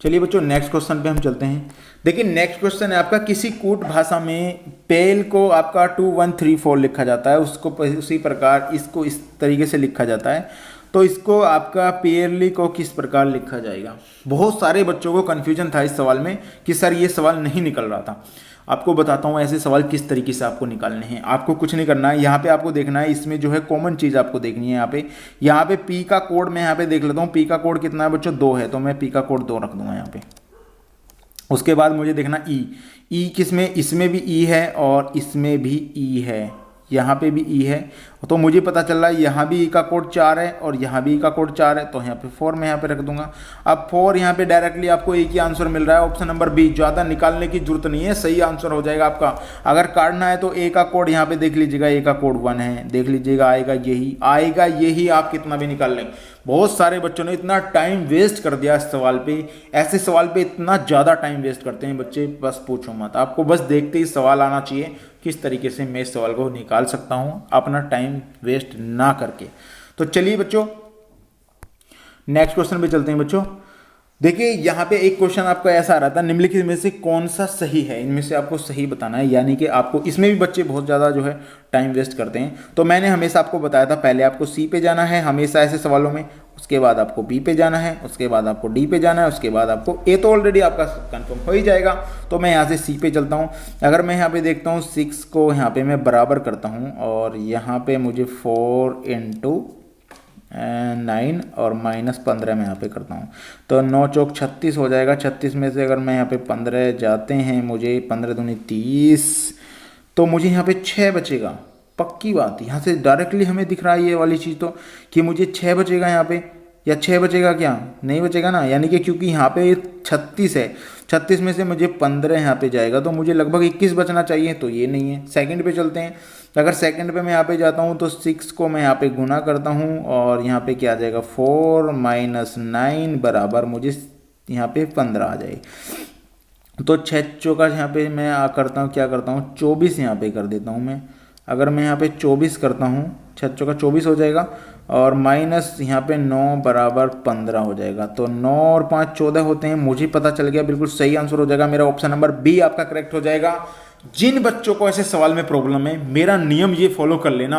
चलिए बच्चों नेक्स्ट क्वेश्चन पे हम चलते हैं। देखिए नेक्स्ट क्वेश्चन है आपका, किसी कूट भाषा में पेल को आपका 2 1 3 4 लिखा जाता है, उसको उसी प्रकार इसको इस तरीके से लिखा जाता है। तो इसको आपका पेयरली को किस प्रकार लिखा जाएगा। बहुत सारे बच्चों को कन्फ्यूजन था इस सवाल में कि सर ये सवाल नहीं निकल रहा था। आपको बताता हूँ ऐसे सवाल किस तरीके से आपको निकालने हैं। आपको कुछ नहीं करना है, यहाँ पे आपको देखना है, इसमें जो है कॉमन चीज़ आपको देखनी है। यहाँ पे पी का कोड मैं यहाँ पे देख लेता हूँ। पी का कोड कितना है बच्चों, 2 है, तो मैं पी का कोड 2 रख दूंगा यहाँ पे। उसके बाद मुझे देखना ई किस में, इसमें भी ई है और इसमें भी ई है, यहाँ पे भी ई है। तो मुझे पता चल रहा है यहाँ भी ई का कोड 4 है और यहाँ भी ई का कोड 4 है, तो यहाँ पे 4 मैं यहाँ पे रख दूंगा। अब 4 यहाँ पे डायरेक्टली आपको एक ही आंसर मिल रहा है, ऑप्शन नंबर बी। ज़्यादा निकालने की जरूरत नहीं है, सही आंसर हो जाएगा आपका। अगर काटना है तो ए का कोड यहाँ पे देख लीजिएगा, ए का कोड 1 है, देख लीजिएगा आएगा यही आप कितना भी निकाल लें। बहुत सारे बच्चों ने इतना टाइम वेस्ट कर दिया इस सवाल पे, ऐसे सवाल पे इतना ज़्यादा टाइम वेस्ट करते हैं बच्चे, बस पूछो मत। आपको बस देखते ही सवाल आना चाहिए किस तरीके से मैं इस सवाल को निकाल सकता हूँ अपना टाइम वेस्ट ना करके। तो चलिए बच्चों नेक्स्ट क्वेश्चन पे चलते हैं बच्चों। देखिए यहाँ पे एक क्वेश्चन आपका ऐसा आ रहा था, निम्नलिखित में से कौन सा सही है, इनमें से आपको सही बताना है। यानी कि आपको इसमें भी बच्चे बहुत ज़्यादा जो है टाइम वेस्ट करते हैं। तो मैंने हमेशा आपको बताया था पहले आपको सी पे जाना है हमेशा ऐसे सवालों में, उसके बाद आपको बी पे जाना है, उसके बाद आपको डी पे जाना है, उसके बाद आपको ए तो ऑलरेडी आपका कंफर्म हो ही जाएगा। तो मैं यहाँ से सी पे चलता हूँ। अगर मैं यहाँ पे देखता हूँ 6 को यहाँ पे मैं बराबर करता हूँ और यहाँ पे मुझे 4 × 9 और -15 में यहाँ पे करता हूँ, तो 9 चौक 36 हो जाएगा। 36 में से अगर मैं यहाँ पे 15 जाते हैं, मुझे 15 दूनी 30, तो मुझे यहाँ पे 6 बचेगा। पक्की बात, यहाँ से डायरेक्टली हमें दिख रहा है ये वाली चीज़ तो कि मुझे 6 बचेगा यहाँ पे, या 6 बचेगा क्या, नहीं बचेगा ना। यानी कि क्योंकि यहाँ पे 36 है, 36 में से मुझे 15 यहाँ पे जाएगा, तो मुझे लगभग 21 बचना चाहिए, तो ये नहीं है। सेकंड पे चलते हैं। अगर सेकंड पे मैं यहाँ पे जाता हूँ तो 6 को मैं यहाँ पे गुना करता हूँ और यहाँ पे क्या आ जाएगा 4 - 9 बराबर मुझे यहाँ पे 15 आ जाएगी। तो 6 चौका यहाँ पे मैं करता हूँ, क्या करता हूँ 24 यहाँ पे कर देता हूँ मैं। अगर मैं यहाँ पे 24 करता हूँ, 6 चौका 24 हो जाएगा और माइनस यहाँ पे 9 बराबर 15 हो जाएगा। तो 9 और 5 14 होते हैं। मुझे पता चल गया, बिल्कुल सही आंसर हो जाएगा मेरा। ऑप्शन नंबर बी आपका करेक्ट हो जाएगा। जिन बच्चों को ऐसे सवाल में प्रॉब्लम है, मेरा नियम ये फॉलो कर लेना,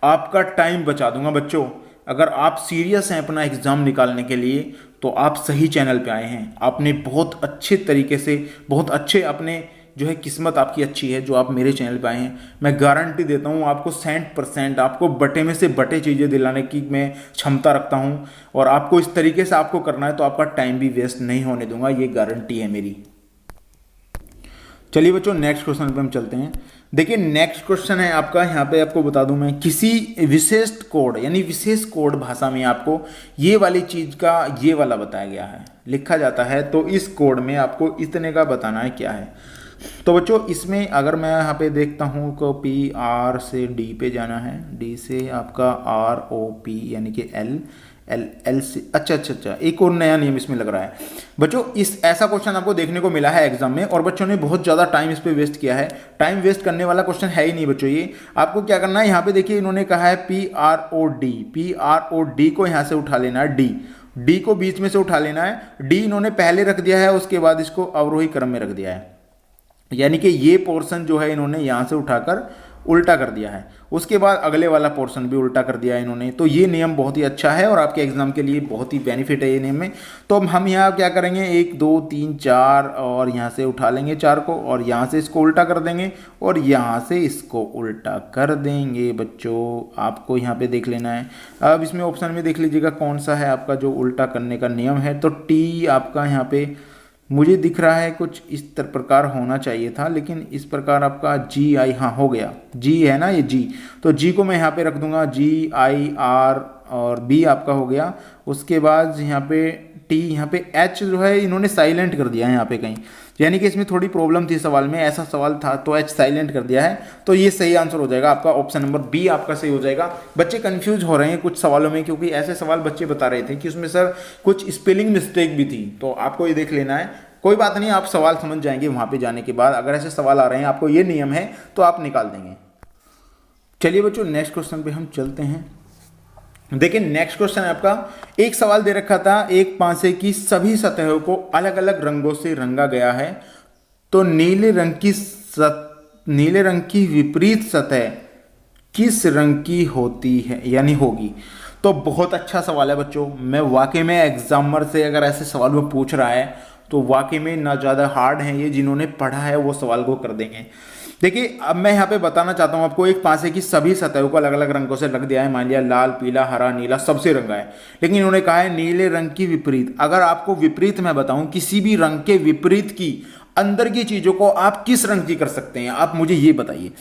आपका टाइम बचा दूंगा बच्चों। अगर आप सीरियस हैं अपना एग्जाम निकालने के लिए तो आप सही चैनल पे आए हैं। आपने बहुत अच्छे तरीके से, बहुत अच्छे अपने जो है किस्मत आपकी अच्छी है जो आप मेरे चैनल पे आए हैं। मैं गारंटी देता हूँ आपको 100% आपको बटे में से बटे चीज़ें दिलाने की मैं क्षमता रखता हूँ, और आपको इस तरीके से आपको करना है तो आपका टाइम भी वेस्ट नहीं होने दूंगा, ये गारंटी है मेरी। चलिए बच्चों नेक्स्ट क्वेश्चन पे हम चलते हैं। देखिए नेक्स्ट क्वेश्चन है आपका, यहाँ पे आपको बता दूं मैं, किसी विशेष कोड यानी विशेष कोड भाषा में आपको ये वाली चीज़ का ये वाला बताया गया है, लिखा जाता है, तो इस कोड में आपको इतने का बताना है क्या है। तो बच्चों इसमें अगर मैं यहाँ पे देखता हूँ को PR से D पे जाना है, D से आपका ROP यानी कि L से अच्छा एक और नया नियम इसमें लग रहा है बच्चों। इस ऐसा क्वेश्चन आपको देखने को मिला है एग्जाम में और बच्चों ने बहुत ज़्यादा टाइम इस पे वेस्ट किया है। टाइम वेस्ट करने वाला क्वेश्चन है ही नहीं बच्चों ये। आपको क्या करना है, यहाँ पे देखिए इन्होंने कहा है PROD को यहाँ से उठा लेना है, D को बीच में से उठा लेना है। D इन्होंने पहले रख दिया है, उसके बाद इसको अवरोही क्रम में रख दिया है, यानी कि ये पोर्शन जो है इन्होंने यहाँ से उठाकर उल्टा कर दिया है। उसके बाद अगले वाला पोर्शन भी उल्टा कर दिया है इन्होंने। तो ये नियम बहुत ही अच्छा है और आपके एग्जाम के लिए बहुत ही बेनिफिट है ये नियम में। तो हम यहाँ क्या करेंगे, 1 2 3 4 और यहाँ से उठा लेंगे 4 को और यहाँ से इसको उल्टा कर देंगे और यहाँ से इसको उल्टा कर देंगे। बच्चों आपको यहाँ पे देख लेना है। अब इसमें ऑप्शन में देख लीजिएगा कौन सा है आपका जो उल्टा करने का नियम है। तो टी आपका यहाँ पे मुझे दिख रहा है कुछ इस प्रकार होना चाहिए था, लेकिन इस प्रकार आपका जी आई, हाँ हो गया, जी है ना ये जी। तो जी को मैं यहाँ पे रख दूंगा, जी आई आर और बी आपका हो गया। उसके बाद यहाँ पे टी, यहाँ पे एच जो है इन्होंने साइलेंट कर दिया है यहाँ पे कहीं, यानी कि इसमें थोड़ी प्रॉब्लम थी सवाल में, ऐसा सवाल था तो एच साइलेंट कर दिया है। तो ये सही आंसर हो जाएगा आपका, ऑप्शन नंबर बी आपका सही हो जाएगा। बच्चे कंफ्यूज हो रहे हैं कुछ सवालों में, क्योंकि ऐसे सवाल बच्चे बता रहे थे कि उसमें सर कुछ स्पेलिंग मिस्टेक भी थी, तो आपको ये देख लेना है। कोई बात नहीं, आप सवाल समझ जाएंगे वहाँ पे जाने के बाद। अगर ऐसे सवाल आ रहे हैं, आपको ये नियम है तो आप निकाल देंगे। चलिए बच्चों नेक्स्ट क्वेश्चन पे हम चलते हैं। देखिए नेक्स्ट क्वेश्चन है आपका, एक सवाल दे रखा था, एक पासे की सभी सतहों को अलग अलग रंगों से रंगा गया है, तो नीले रंग की विपरीत सतह किस रंग की होती है यानी होगी। तो बहुत अच्छा सवाल है बच्चों। मैं वाकई में एग्जामर से अगर ऐसे सवाल में पूछ रहा है तो वाकई में ना ज़्यादा हार्ड है ये, जिन्होंने पढ़ा है वो सवाल को कर देंगे। देखिए अब मैं यहाँ पे बताना चाहता हूँ आपको, एक पासे की सभी सतहों को अलग अलग रंगों से रंग दिया है। मान लिया लाल, पीला, हरा, नीला सबसे रंगा है, लेकिन इन्होंने कहा है नीले रंग की विपरीत। अगर आपको विपरीत मैं बताऊं, किसी भी रंग के विपरीत की अंदर की चीजों को आप किस रंग की कर सकते हैं, आप मुझे ये बताइए।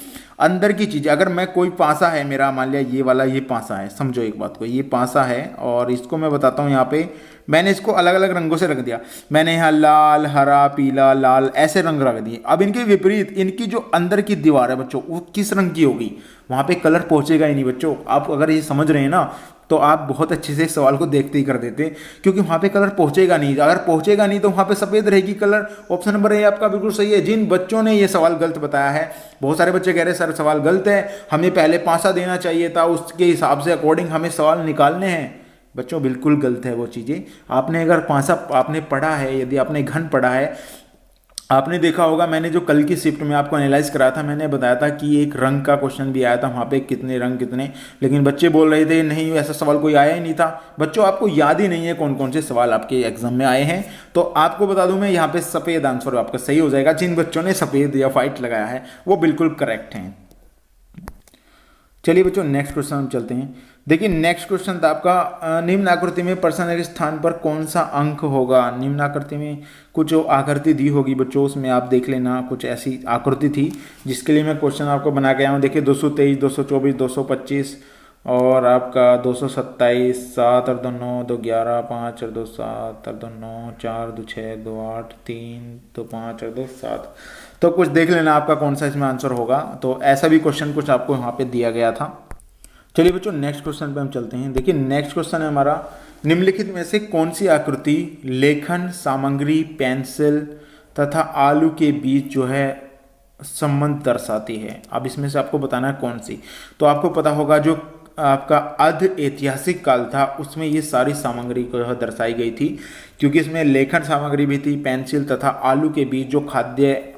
अंदर की चीजें, अगर मैं कोई पासा है मेरा, मान लिया ये वाला, ये पासा है, समझो एक बात को, ये पासा है और इसको मैं बताता हूँ यहाँ पे मैंने इसको अलग अलग रंगों से रख दिया। मैंने यहाँ लाल, हरा, पीला, लाल ऐसे रंग रख दिए। अब इनके विपरीत इनकी जो अंदर की दीवार है बच्चों, वो किस रंग की होगी, वहाँ पे कलर पहुँचेगा ही नहीं बच्चों। आप अगर ये समझ रहे हैं ना तो आप बहुत अच्छे से सवाल को देखते ही कर देते, क्योंकि वहाँ पे कलर पहुँचेगा नहीं। अगर पहुँचेगा नहीं तो वहाँ पे सफ़ेद रहेगी कलर। ऑप्शन नंबर ए आपका बिल्कुल सही है। जिन बच्चों ने ये सवाल गलत बताया है, बहुत सारे बच्चे कह रहे हैं सर सवाल गलत है, हमें पहले पासा देना चाहिए था, उसके हिसाब से अकॉर्डिंग हमें सवाल निकालने हैं। बच्चों बिल्कुल गलत है वो चीज़ें। आपने अगर पासा आपने पढ़ा है, यदि आपने घन पढ़ा है, आपने देखा होगा मैंने जो कल की शिफ्ट में आपको एनालाइज कराया था, मैंने बताया था कि एक रंग का क्वेश्चन भी आया था, वहाँ पे कितने रंग कितने, लेकिन बच्चे बोल रहे थे नहीं ऐसा सवाल कोई आया ही नहीं था। बच्चों आपको याद ही नहीं है कौन कौन से सवाल आपके एग्जाम में आए हैं। तो आपको बता दूं मैं, यहाँ पे सफ़ेद आंसर आपका सही हो जाएगा। जिन बच्चों ने सफ़ेद या वाइट लगाया है वो बिल्कुल करेक्ट हैं। चलिए बच्चों नेक्स्ट क्वेश्चन हम चलते हैं। देखिए नेक्स्ट क्वेश्चन था आपका, निम्न आकृति में प्रश्न के स्थान पर कौन सा अंक होगा। निम्न आकृति में कुछ जो आकृति दी होगी बच्चों, उसमें आप देख लेना कुछ ऐसी आकृति थी जिसके लिए मैं क्वेश्चन आपको बना के आया हूँ। देखिए 223, 224, 225 और आपका 227, 7 और 2 9, 2 11, 5 और 2 7 और 2 9, 4 2 6, 2 8, 3 2 5 और 2 7। तो कुछ देख लेना आपका कौन सा इसमें आंसर होगा। तो ऐसा भी क्वेश्चन कुछ आपको यहाँ पे दिया गया था। चलिए बच्चों नेक्स्ट क्वेश्चन पे हम चलते हैं। देखिए नेक्स्ट क्वेश्चन है हमारा, निम्नलिखित में से कौन सी आकृति लेखन सामग्री पेंसिल तथा आलू के बीच जो है संबंध दर्शाती है। अब इसमें से आपको बताना है कौन सी। तो आपको पता होगा जो आपका अर्ध ऐतिहासिक काल था उसमें ये सारी सामग्री को दर्शाई गई थी, क्योंकि इसमें लेखन सामग्री भी थी, पेंसिल तथा आलू के बीच जो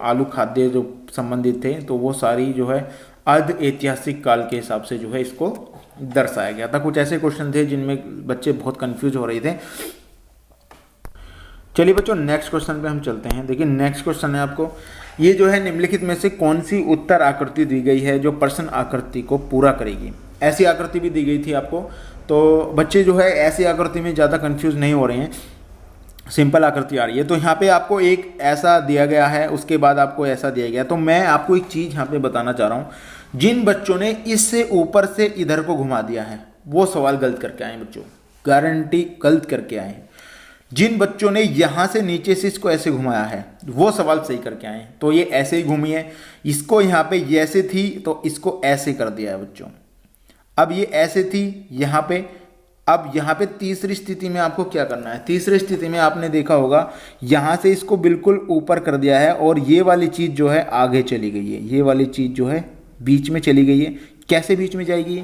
आलू खाद्य जो संबंधित थे, तो वो सारी जो है अर्ध ऐतिहासिक काल के हिसाब से जो है इसको दर्शाया गया था। कुछ ऐसे क्वेश्चन थे जिनमें बच्चे बहुत कंफ्यूज हो रहे थे। चलिए बच्चों नेक्स्ट क्वेश्चन पे हम चलते हैं। देखिए नेक्स्ट क्वेश्चन है आपको, ये जो है निम्नलिखित में से कौन सी उत्तर आकृति दी गई है जो प्रश्न आकृति को पूरा करेगी। ऐसी आकृति भी दी गई थी आपको, तो बच्चे जो है ऐसी आकृति में ज़्यादा कंफ्यूज नहीं हो रहे हैं, सिंपल आकृति आ रही है। तो यहाँ पे आपको एक ऐसा दिया गया है, उसके बाद आपको ऐसा दिया गया। तो मैं आपको एक चीज़ यहाँ पे बताना चाह रहा हूँ, जिन बच्चों ने इससे ऊपर से इधर को घुमा दिया है वो सवाल गलत करके आए बच्चों, गारंटी गलत करके आए हैं। जिन बच्चों ने यहाँ से नीचे से इसको ऐसे घुमाया है वो सवाल सही करके आए हैं। तो ये ऐसे ही घूमी है, इसको यहाँ पे ये ऐसे थी तो इसको ऐसे कर दिया है बच्चों। अब ये ऐसे थी यहाँ पे, अब यहाँ पे तीसरी स्थिति में आपको क्या करना है। तीसरी स्थिति में आपने देखा होगा यहाँ से इसको बिल्कुल ऊपर कर दिया है और ये वाली चीज़ जो है आगे चली गई है, ये वाली चीज़ जो है बीच में चली गई है। कैसे बीच में जाएगी,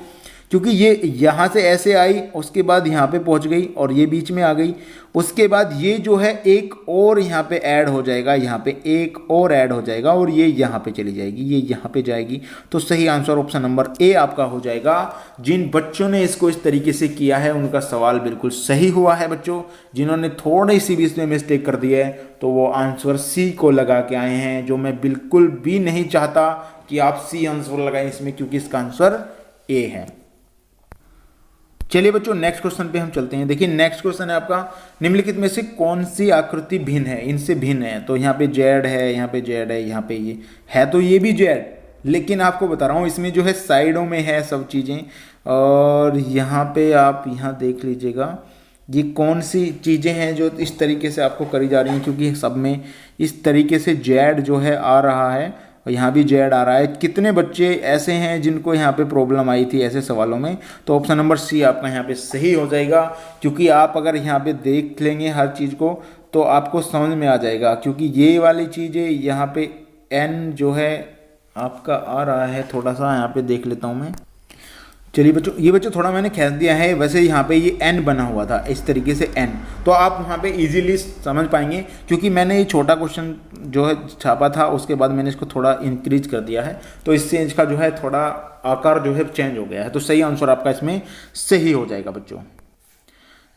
क्योंकि ये यहाँ से ऐसे आई, उसके बाद यहाँ पे पहुँच गई और ये बीच में आ गई, उसके बाद ये जो है एक और यहाँ पे ऐड हो जाएगा, यहाँ पे एक और ऐड हो जाएगा और ये यहाँ पे चली जाएगी, ये यहाँ पे जाएगी। तो सही आंसर ऑप्शन नंबर ए आपका हो जाएगा। जिन बच्चों ने इसको इस तरीके से किया है उनका सवाल बिल्कुल सही हुआ है बच्चों। जिन्होंने थोड़ी सी भी इसमें मिस्टेक कर दी है तो वो आंसर सी को लगा के आए हैं, जो मैं बिल्कुल भी नहीं चाहता कि आप सी आंसर लगाएं इसमें, क्योंकि इसका आंसर ए है। चलिए बच्चों नेक्स्ट क्वेश्चन पे हम चलते हैं। देखिए नेक्स्ट क्वेश्चन है आपका, निम्नलिखित में से कौन सी आकृति भिन्न है, इनसे भिन्न है। तो यहाँ पे जेड है, यहाँ पे जेड है, यहाँ पे ये है, तो ये भी जेड, लेकिन आपको बता रहा हूँ इसमें जो है साइडों में है सब चीज़ें। और यहाँ पे आप यहाँ देख लीजिएगा ये कौन सी चीज़ें हैं जो इस तरीके से आपको करी जा रही हैं, क्योंकि सब में इस तरीके से जेड जो है आ रहा है और यहाँ भी जेड आ रहा है। कितने बच्चे ऐसे हैं जिनको यहाँ पे प्रॉब्लम आई थी ऐसे सवालों में, तो ऑप्शन नंबर सी आपका यहाँ पे सही हो जाएगा। क्योंकि आप अगर यहाँ पे देख लेंगे हर चीज़ को तो आपको समझ में आ जाएगा, क्योंकि ये वाली चीज़ें यहाँ पे एन जो है आपका आ रहा है, थोड़ा सा यहाँ पे देख लेता हूँ मैं। चलिए बच्चों, ये बच्चों थोड़ा मैंने खींच दिया है, वैसे यहाँ पे ये एन बना हुआ था इस तरीके से एन, तो आप वहाँ पे इजीली समझ पाएंगे। क्योंकि मैंने ये छोटा क्वेश्चन जो है छापा था, उसके बाद मैंने इसको थोड़ा इंक्रीज कर दिया है, तो इससे इसका जो है थोड़ा आकार जो है चेंज हो गया है। तो सही आंसर आपका इसमें सही हो जाएगा बच्चों।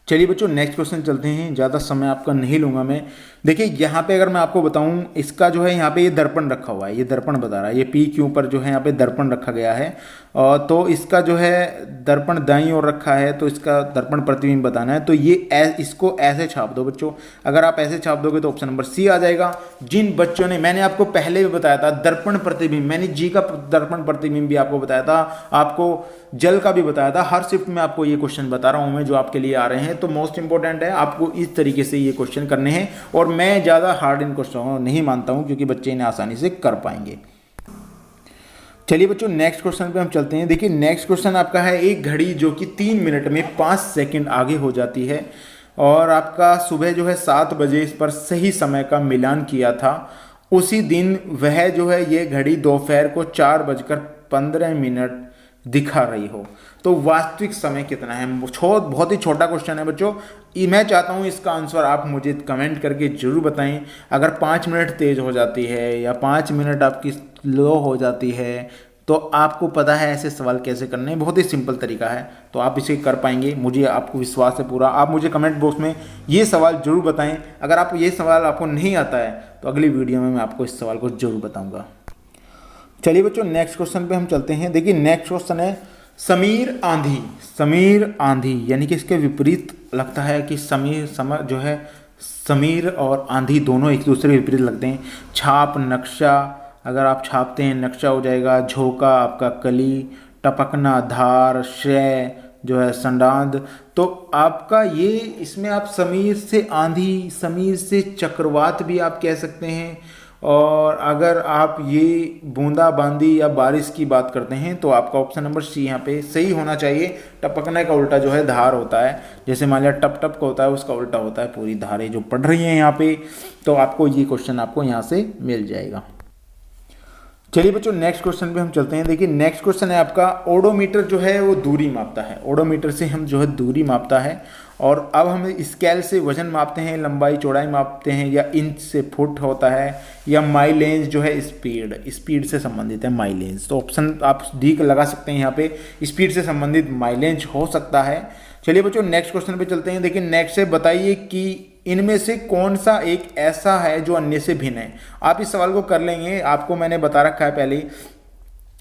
चलिए बच्चों नेक्स्ट क्वेश्चन चलते हैं, ज़्यादा समय आपका नहीं लूँगा मैं। देखिए यहाँ पे अगर मैं आपको बताऊँ, इसका जो है यहाँ पे ये दर्पण रखा हुआ है, ये दर्पण बता रहा है, ये पी के ऊपर जो है यहाँ पे दर्पण रखा गया है। तो इसका जो है दर्पण दाईं ओर रखा है, तो इसका दर्पण प्रतिबिंब बताना है। तो ये इसको ऐसे छाप दो बच्चों। अगर आप ऐसे छाप दोगे तो ऑप्शन नंबर सी आ जाएगा। जिन बच्चों ने, मैंने आपको पहले भी बताया था दर्पण प्रतिबिंब, मैंने जी का दर्पण प्रतिबिंब भी आपको बताया था, आपको जल का भी बताया था। हर शिफ्ट में आपको ये क्वेश्चन बता रहा हूँ मैं जो आपके लिए आ रहे हैं। तो मोस्ट इंपॉर्टेंट है, आपको इस तरीके से ये क्वेश्चन करने हैं और मैं ज़्यादा हार्ड इन क्वेश्चन नहीं मानता हूँ, क्योंकि बच्चे इन्हें आसानी से कर पाएंगे। चलिए बच्चों नेक्स्ट क्वेश्चन पे हम चलते हैं। देखिए नेक्स्ट क्वेश्चन आपका है, एक घड़ी जो कि 3 मिनट में 5 सेकंड आगे हो जाती है और आपका सुबह जो है 7 बजे इस पर सही समय का मिलान किया था, उसी दिन वह जो है ये घड़ी दोपहर को 4:15 दिखा रही हो, तो वास्तविक समय कितना है। बहुत ही छोटा क्वेश्चन है बच्चों। मैं चाहता हूँ इसका आंसर आप मुझे कमेंट करके ज़रूर बताएं। अगर 5 मिनट तेज़ हो जाती है या 5 मिनट आपकी स्लो हो जाती है, तो आपको पता है ऐसे सवाल कैसे करने हैं। बहुत ही सिंपल तरीका है, तो आप इसे कर पाएंगे, मुझे आपको विश्वास है पूरा। आप मुझे कमेंट बॉक्स में ये सवाल ज़रूर बताएं। अगर आप ये सवाल आपको नहीं आता है तो अगली वीडियो में मैं आपको इस सवाल को ज़रूर बताऊँगा। चलिए बच्चों नेक्स्ट क्वेश्चन पे हम चलते हैं। देखिए नेक्स्ट क्वेश्चन है, समीर आंधी। समीर आंधी यानी कि इसके विपरीत लगता है कि समीर जो है, समीर और आंधी दोनों एक दूसरे के विपरीत लगते हैं। छाप नक्शा, अगर आप छापते हैं नक्शा हो जाएगा। झोंका आपका कली, टपकना धार, श्रेय जो है संडांद। तो आपका ये इसमें आप समीर से आंधी, समीर से चक्रवात भी आप कह सकते हैं। और अगर आप ये बूंदाबांदी या बारिश की बात करते हैं तो आपका ऑप्शन नंबर सी यहाँ पे सही होना चाहिए। टपकने का उल्टा जो है धार होता है, जैसे मान लिया टप टप का होता है, उसका उल्टा होता है पूरी धारें जो पड़ रही हैं यहाँ पे। तो आपको ये क्वेश्चन आपको यहाँ से मिल जाएगा। चलिए बच्चों नेक्स्ट क्वेश्चन पे हम चलते हैं। देखिए नेक्स्ट क्वेश्चन है आपका, ओडोमीटर जो है वो दूरी मापता है। ओडोमीटर से हम जो है दूरी मापता है। और अब हम स्केल से वजन मापते हैं, लंबाई चौड़ाई मापते हैं, या इंच से फुट होता है, या माइलेज जो है स्पीड से संबंधित है माइलेज। तो ऑप्शन आप डी लगा सकते हैं यहाँ पे, स्पीड से संबंधित माइलेज हो सकता है। चलिए बच्चों नेक्स्ट क्वेश्चन पे चलते हैं। देखिए नेक्स्ट से बताइए कि इनमें से कौन सा एक ऐसा है जो अन्य से भिन्न है। आप इस सवाल को कर लेंगे, आपको मैंने बता रखा है पहले ही।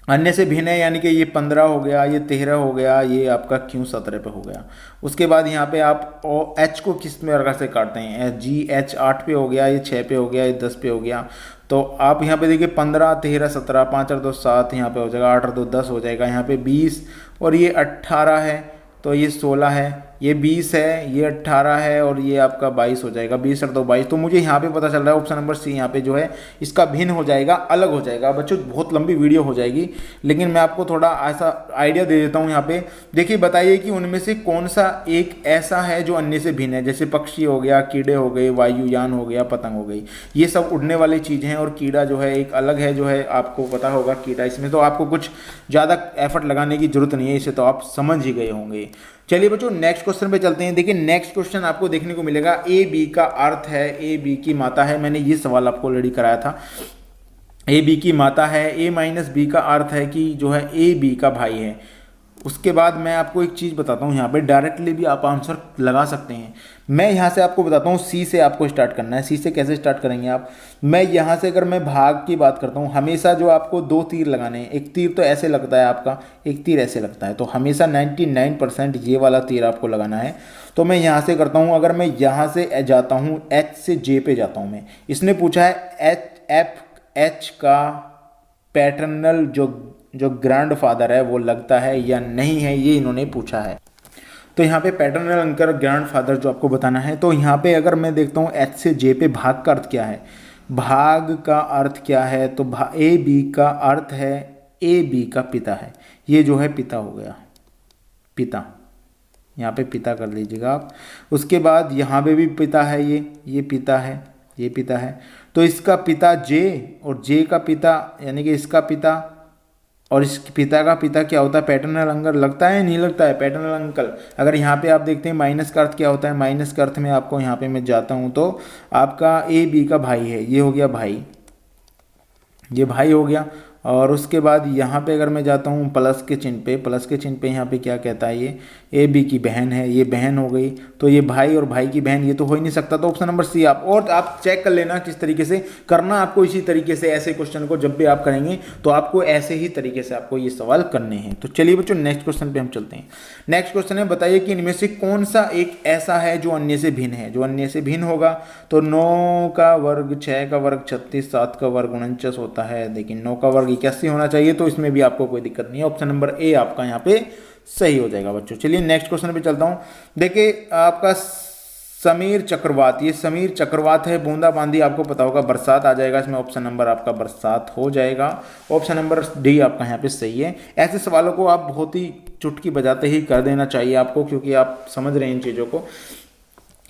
अन्य से भिन्न है यानी कि ये 15 हो गया, ये 13 हो गया, ये आपका क्यों 17 पे हो गया। उसके बाद यहाँ पे आप एच को किस प्रकार से काटते हैं, जी एच 8 पे हो गया, ये 6 पे हो गया, ये 10 पे हो गया। तो आप यहाँ पे देखिए 15, 13, 17, 5 और 2 7 यहाँ पे हो जाएगा, 8 और 2 10 हो जाएगा, यहाँ पे 20 और ये 18 है, तो ये 16 है, ये 20 है, ये 18 है और ये आपका 22 हो जाएगा, 20 और 2 22। तो मुझे यहाँ पे पता चल रहा है ऑप्शन नंबर सी यहाँ पे जो है इसका भिन्न हो जाएगा, अलग हो जाएगा। बच्चों बहुत लंबी वीडियो हो जाएगी, लेकिन मैं आपको थोड़ा ऐसा आइडिया दे देता हूँ यहाँ पे। देखिए बताइए कि उनमें से कौन सा एक ऐसा है जो अन्य से भिन्न है। जैसे पक्षी हो गया, कीड़े हो गए, वायुयान हो गया, पतंग हो गई, ये सब उड़ने वाली चीज़ हैं। और कीड़ा जो है एक अलग है, जो है आपको पता होगा कीड़ा। इसमें तो आपको कुछ ज़्यादा एफर्ट लगाने की जरूरत नहीं है, इसे तो आप समझ ही गए होंगे। चलिए बच्चों नेक्स्ट क्वेश्चन पे चलते हैं। देखिए नेक्स्ट क्वेश्चन आपको देखने को मिलेगा ए बी का अर्थ है, ए बी की माता है। मैंने ये सवाल आपको ऑलरेडी कराया था। ए बी की माता है, ए माइनस बी का अर्थ है कि जो है ए बी का भाई है। उसके बाद मैं आपको एक चीज़ बताता हूँ, यहाँ पे डायरेक्टली भी आप आंसर लगा सकते हैं। मैं यहाँ से आपको बताता हूँ, सी से आपको स्टार्ट करना है। सी से कैसे स्टार्ट करेंगे आप? मैं यहाँ से अगर मैं भाग की बात करता हूँ, हमेशा जो आपको 2 तीर लगाने हैं। एक तीर तो ऐसे लगता है आपका, एक तीर ऐसे लगता है, तो हमेशा 99% ये वाला तीर आपको लगाना है। तो मैं यहाँ से करता हूँ, अगर मैं यहाँ से जाता हूँ, एच से जे पे जाता हूँ मैं। इसने पूछा है एच का पैटर्नल जो ग्रैंडफादर है वो लगता है या नहीं है, ये इन्होंने पूछा है। तो यहाँ पे पैटर्नल अंकर ग्रैंडफादर जो आपको बताना है। तो यहाँ पे अगर मैं देखता हूँ एच से जे पे भाग का अर्थ क्या है, भाग का अर्थ क्या है, तो ए बी का अर्थ है ए बी का पिता है। ये जो है पिता हो गया, पिता, यहाँ पे पिता कर लीजिएगा आप। उसके बाद यहाँ पे भी पिता है, ये पिता है, ये पिता है। तो इसका पिता जे और जे का पिता यानी कि इसका पिता और इस पिता का पिता क्या होता है? पैटर्नल अंकल लगता है, नहीं लगता है? Paternal uncle. अगर यहाँ पे आप देखते हैं माइनस का अर्थ क्या होता है, माइनस का अर्थ में आपको यहाँ पे मैं जाता हूँ तो आपका ए बी का भाई है, ये हो गया भाई, ये भाई हो गया। और उसके बाद यहाँ पे अगर मैं जाता हूँ प्लस के चिन्ह पे, प्लस के चिन्ह पे यहाँ पे क्या कहता है, ये ए बी की बहन है, ये बहन हो गई। तो ये भाई और भाई की बहन, ये तो हो ही नहीं सकता। तो ऑप्शन नंबर सी आप, और आप चेक कर लेना किस तरीके से करना आपको। इसी तरीके से ऐसे क्वेश्चन को जब भी आप करेंगे तो आपको ऐसे ही तरीके से आपको ये सवाल करने हैं। तो चलिए बच्चों नेक्स्ट क्वेश्चन पे हम चलते हैं। नेक्स्ट क्वेश्चन है, बताइए कि इनमें से कौन सा एक ऐसा है जो अन्य से भिन्न है। जो अन्य से भिन्न होगा तो 9 का वर्ग 6 का वर्ग 36, 7 का वर्ग 49 होता है, लेकिन 9 का वर्ग 81 होना चाहिए। तो इसमें भी आपको कोई दिक्कत नहीं है, ऑप्शन नंबर ए आपका यहाँ पे सही हो जाएगा बच्चों। चलिए नेक्स्ट क्वेश्चन पे चलता हूँ। देखिए आपका समीर चक्रवात, ये समीर चक्रवात है, बूंदाबांदी आपको पता होगा, बरसात आ जाएगा इसमें, ऑप्शन नंबर आपका बरसात हो जाएगा। ऑप्शन नंबर डी आपका यहाँ पे सही है। ऐसे सवालों को आप बहुत ही चुटकी बजाते ही कर देना चाहिए आपको, क्योंकि आप समझ रहे हैं इन चीज़ों को।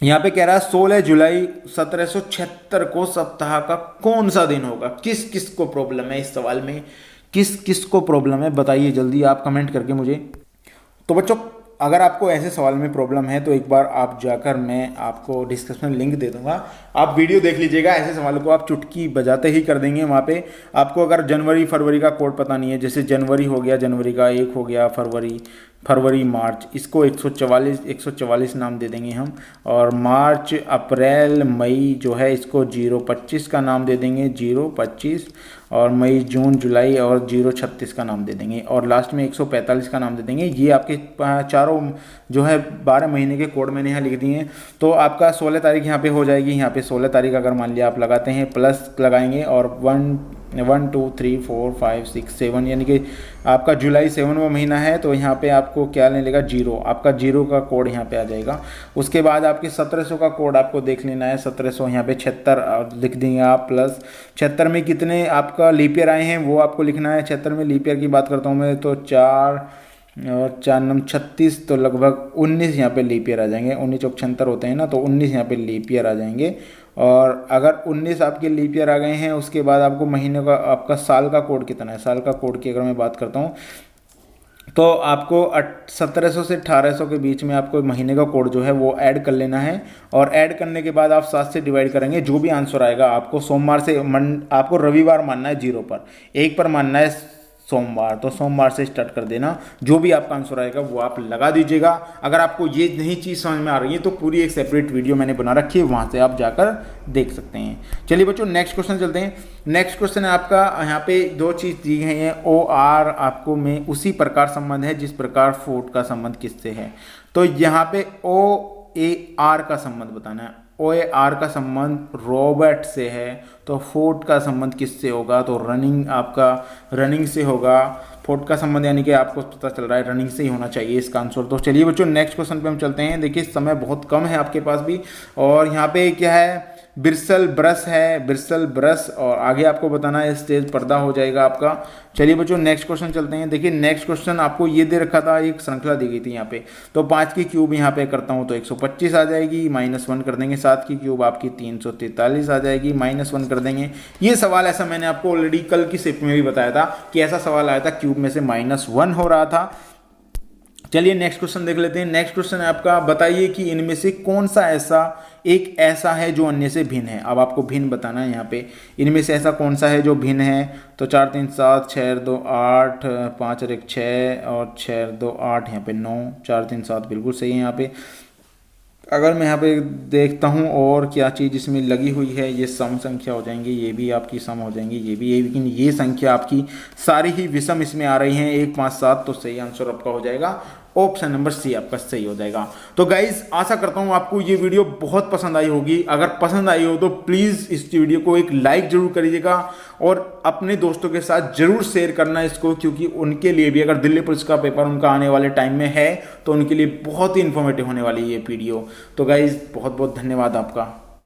यहाँ पे कह रहा है 16 जुलाई 1776 को सप्ताह का कौन सा दिन होगा। किस किस को प्रॉब्लम है इस सवाल में, किस किस को प्रॉब्लम है बताइए जल्दी आप कमेंट करके मुझे। तो बच्चों अगर आपको ऐसे सवाल में प्रॉब्लम है तो एक बार आप जाकर, मैं आपको डिस्क्रिप्शन लिंक दे दूंगा, आप वीडियो देख लीजिएगा। ऐसे सवालों को आप चुटकी बजाते ही कर देंगे वहाँ पे। आपको अगर जनवरी फरवरी का कोड पता नहीं है, जैसे जनवरी हो गया, जनवरी का 1 हो गया, फरवरी मार्च, इसको 144 नाम दे देंगे हम। और मार्च अप्रैल मई जो है इसको 025 का नाम दे देंगे, 025। और मई जून जुलाई और 036 का नाम दे देंगे। और लास्ट में 145 का नाम दे देंगे। ये आपके चारों जो है 12 महीने के कोड मैंने यहाँ लिख दिए हैं। तो आपका 16 तारीख यहाँ पे हो जाएगी। यहाँ पे 16 तारीख अगर मान लिया आप लगाते हैं, प्लस लगाएंगे और 1 2 3 4 5 6 7 यानी कि आपका जुलाई 7वां महीना है। तो यहाँ पे आपको क्या लेने लेगा, 0, आपका 0 का कोड यहाँ पे आ जाएगा। उसके बाद आपके 1700 का कोड आपको देख लेना है, 1700 यहाँ पे 76 लिख देंगे आप, प्लस 76 में कितने आपका लीप ईयर आए हैं वो आपको लिखना है। 76 में लीप ईयर की बात करता हूँ मैं, तो 4 और 4 9 36, तो लगभग 19 यहाँ पे लीप ईयर आ जाएंगे। 19 चौक 76 होते हैं ना, तो 19 यहाँ पे लीप ईयर आ जाएंगे। और अगर 19 आपके लीप ईयर आ गए हैं, उसके बाद आपको महीने का, आपका साल का कोड कितना है, साल का कोड की अगर मैं बात करता हूँ तो आपको 1700 से 1800 के बीच में आपको महीने का कोड जो है वो ऐड कर लेना है। और ऐड करने के बाद आप 7 से डिवाइड करेंगे, जो भी आंसर आएगा आपको सोमवार से आपको रविवार मानना है 0 पर, 1 पर मानना है सोमवार। तो सोमवार से स्टार्ट कर देना, जो भी आपका आंसर आएगा वो आप लगा दीजिएगा। अगर आपको ये नहीं चीज़ समझ में आ रही है तो पूरी एक सेपरेट वीडियो मैंने बना रखी है, वहाँ से आप जाकर देख सकते हैं। चलिए बच्चों नेक्स्ट क्वेश्चन चलते हैं। नेक्स्ट क्वेश्चन है आपका, यहाँ पे 2 चीज़ दी गई हैं। OR आपको में उसी प्रकार संबंध है जिस प्रकार फूड का संबंध किससे है। तो यहाँ पे OAR का संबंध बताना है। OAR का संबंध रॉबर्ट से है, तो फूड का संबंध किससे होगा, तो रनिंग आपका रनिंग से होगा। फोर्ट का संबंध यानी कि आपको पता चल रहा है रनिंग से ही होना चाहिए इसका आंसर। तो चलिए बच्चों नेक्स्ट क्वेश्चन पे हम चलते हैं। देखिए समय बहुत कम है आपके पास भी, और यहाँ पे क्या है, ब्रिसल ब्रश है, ब्रिसल ब्रश, और आगे आपको बताना है स्टेज पर्दा हो जाएगा आपका। चलिए बच्चों नेक्स्ट क्वेश्चन चलते हैं। देखिए नेक्स्ट क्वेश्चन आपको ये दे रखा था, एक श्रृंखला दी गई थी यहाँ पे। तो 5 की क्यूब यहाँ पे करता हूँ तो 125 आ जाएगी, -1 कर देंगे। 7 की क्यूब आपकी 343 आ जाएगी, -1 कर देंगे। ये सवाल ऐसा मैंने आपको ऑलरेडी कल की शिफ्ट में भी बताया था कि ऐसा सवाल आया था, क्यूब में से -1 हो रहा था। चलिए नेक्स्ट क्वेश्चन देख लेते हैं। नेक्स्ट क्वेश्चन है आपका, बताइए कि इनमें से कौन सा ऐसा है जो अन्य से भिन्न है। अब आपको भिन्न बताना है यहाँ पे, इनमें से ऐसा कौन सा है जो भिन्न है। तो 4 3 7 6 2 8 5 और 1 6 और 6 2 8 यहाँ पे 9, 4 3 7 बिल्कुल सही है यहाँ पे। अगर मैं यहाँ पे देखता हूँ और क्या चीज़ इसमें लगी हुई है, ये सम संख्या हो जाएंगी, ये भी आपकी सम हो जाएंगी, ये भी, लेकिन ये संख्या आपकी सारी ही विषम इसमें आ रही हैं, 1 5 7। तो सही आंसर आपका हो जाएगा ऑप्शन नंबर सी आपका सही हो जाएगा। तो गाइज आशा करता हूँ आपको ये वीडियो बहुत पसंद आई होगी। अगर पसंद आई हो तो प्लीज़ इस वीडियो को एक लाइक जरूर करिएगा और अपने दोस्तों के साथ जरूर शेयर करना इसको, क्योंकि उनके लिए भी, अगर दिल्ली पुलिस का पेपर उनका आने वाले टाइम में है तो उनके लिए बहुत ही इन्फॉर्मेटिव होने वाली है ये वीडियो। तो गाइज बहुत बहुत धन्यवाद आपका।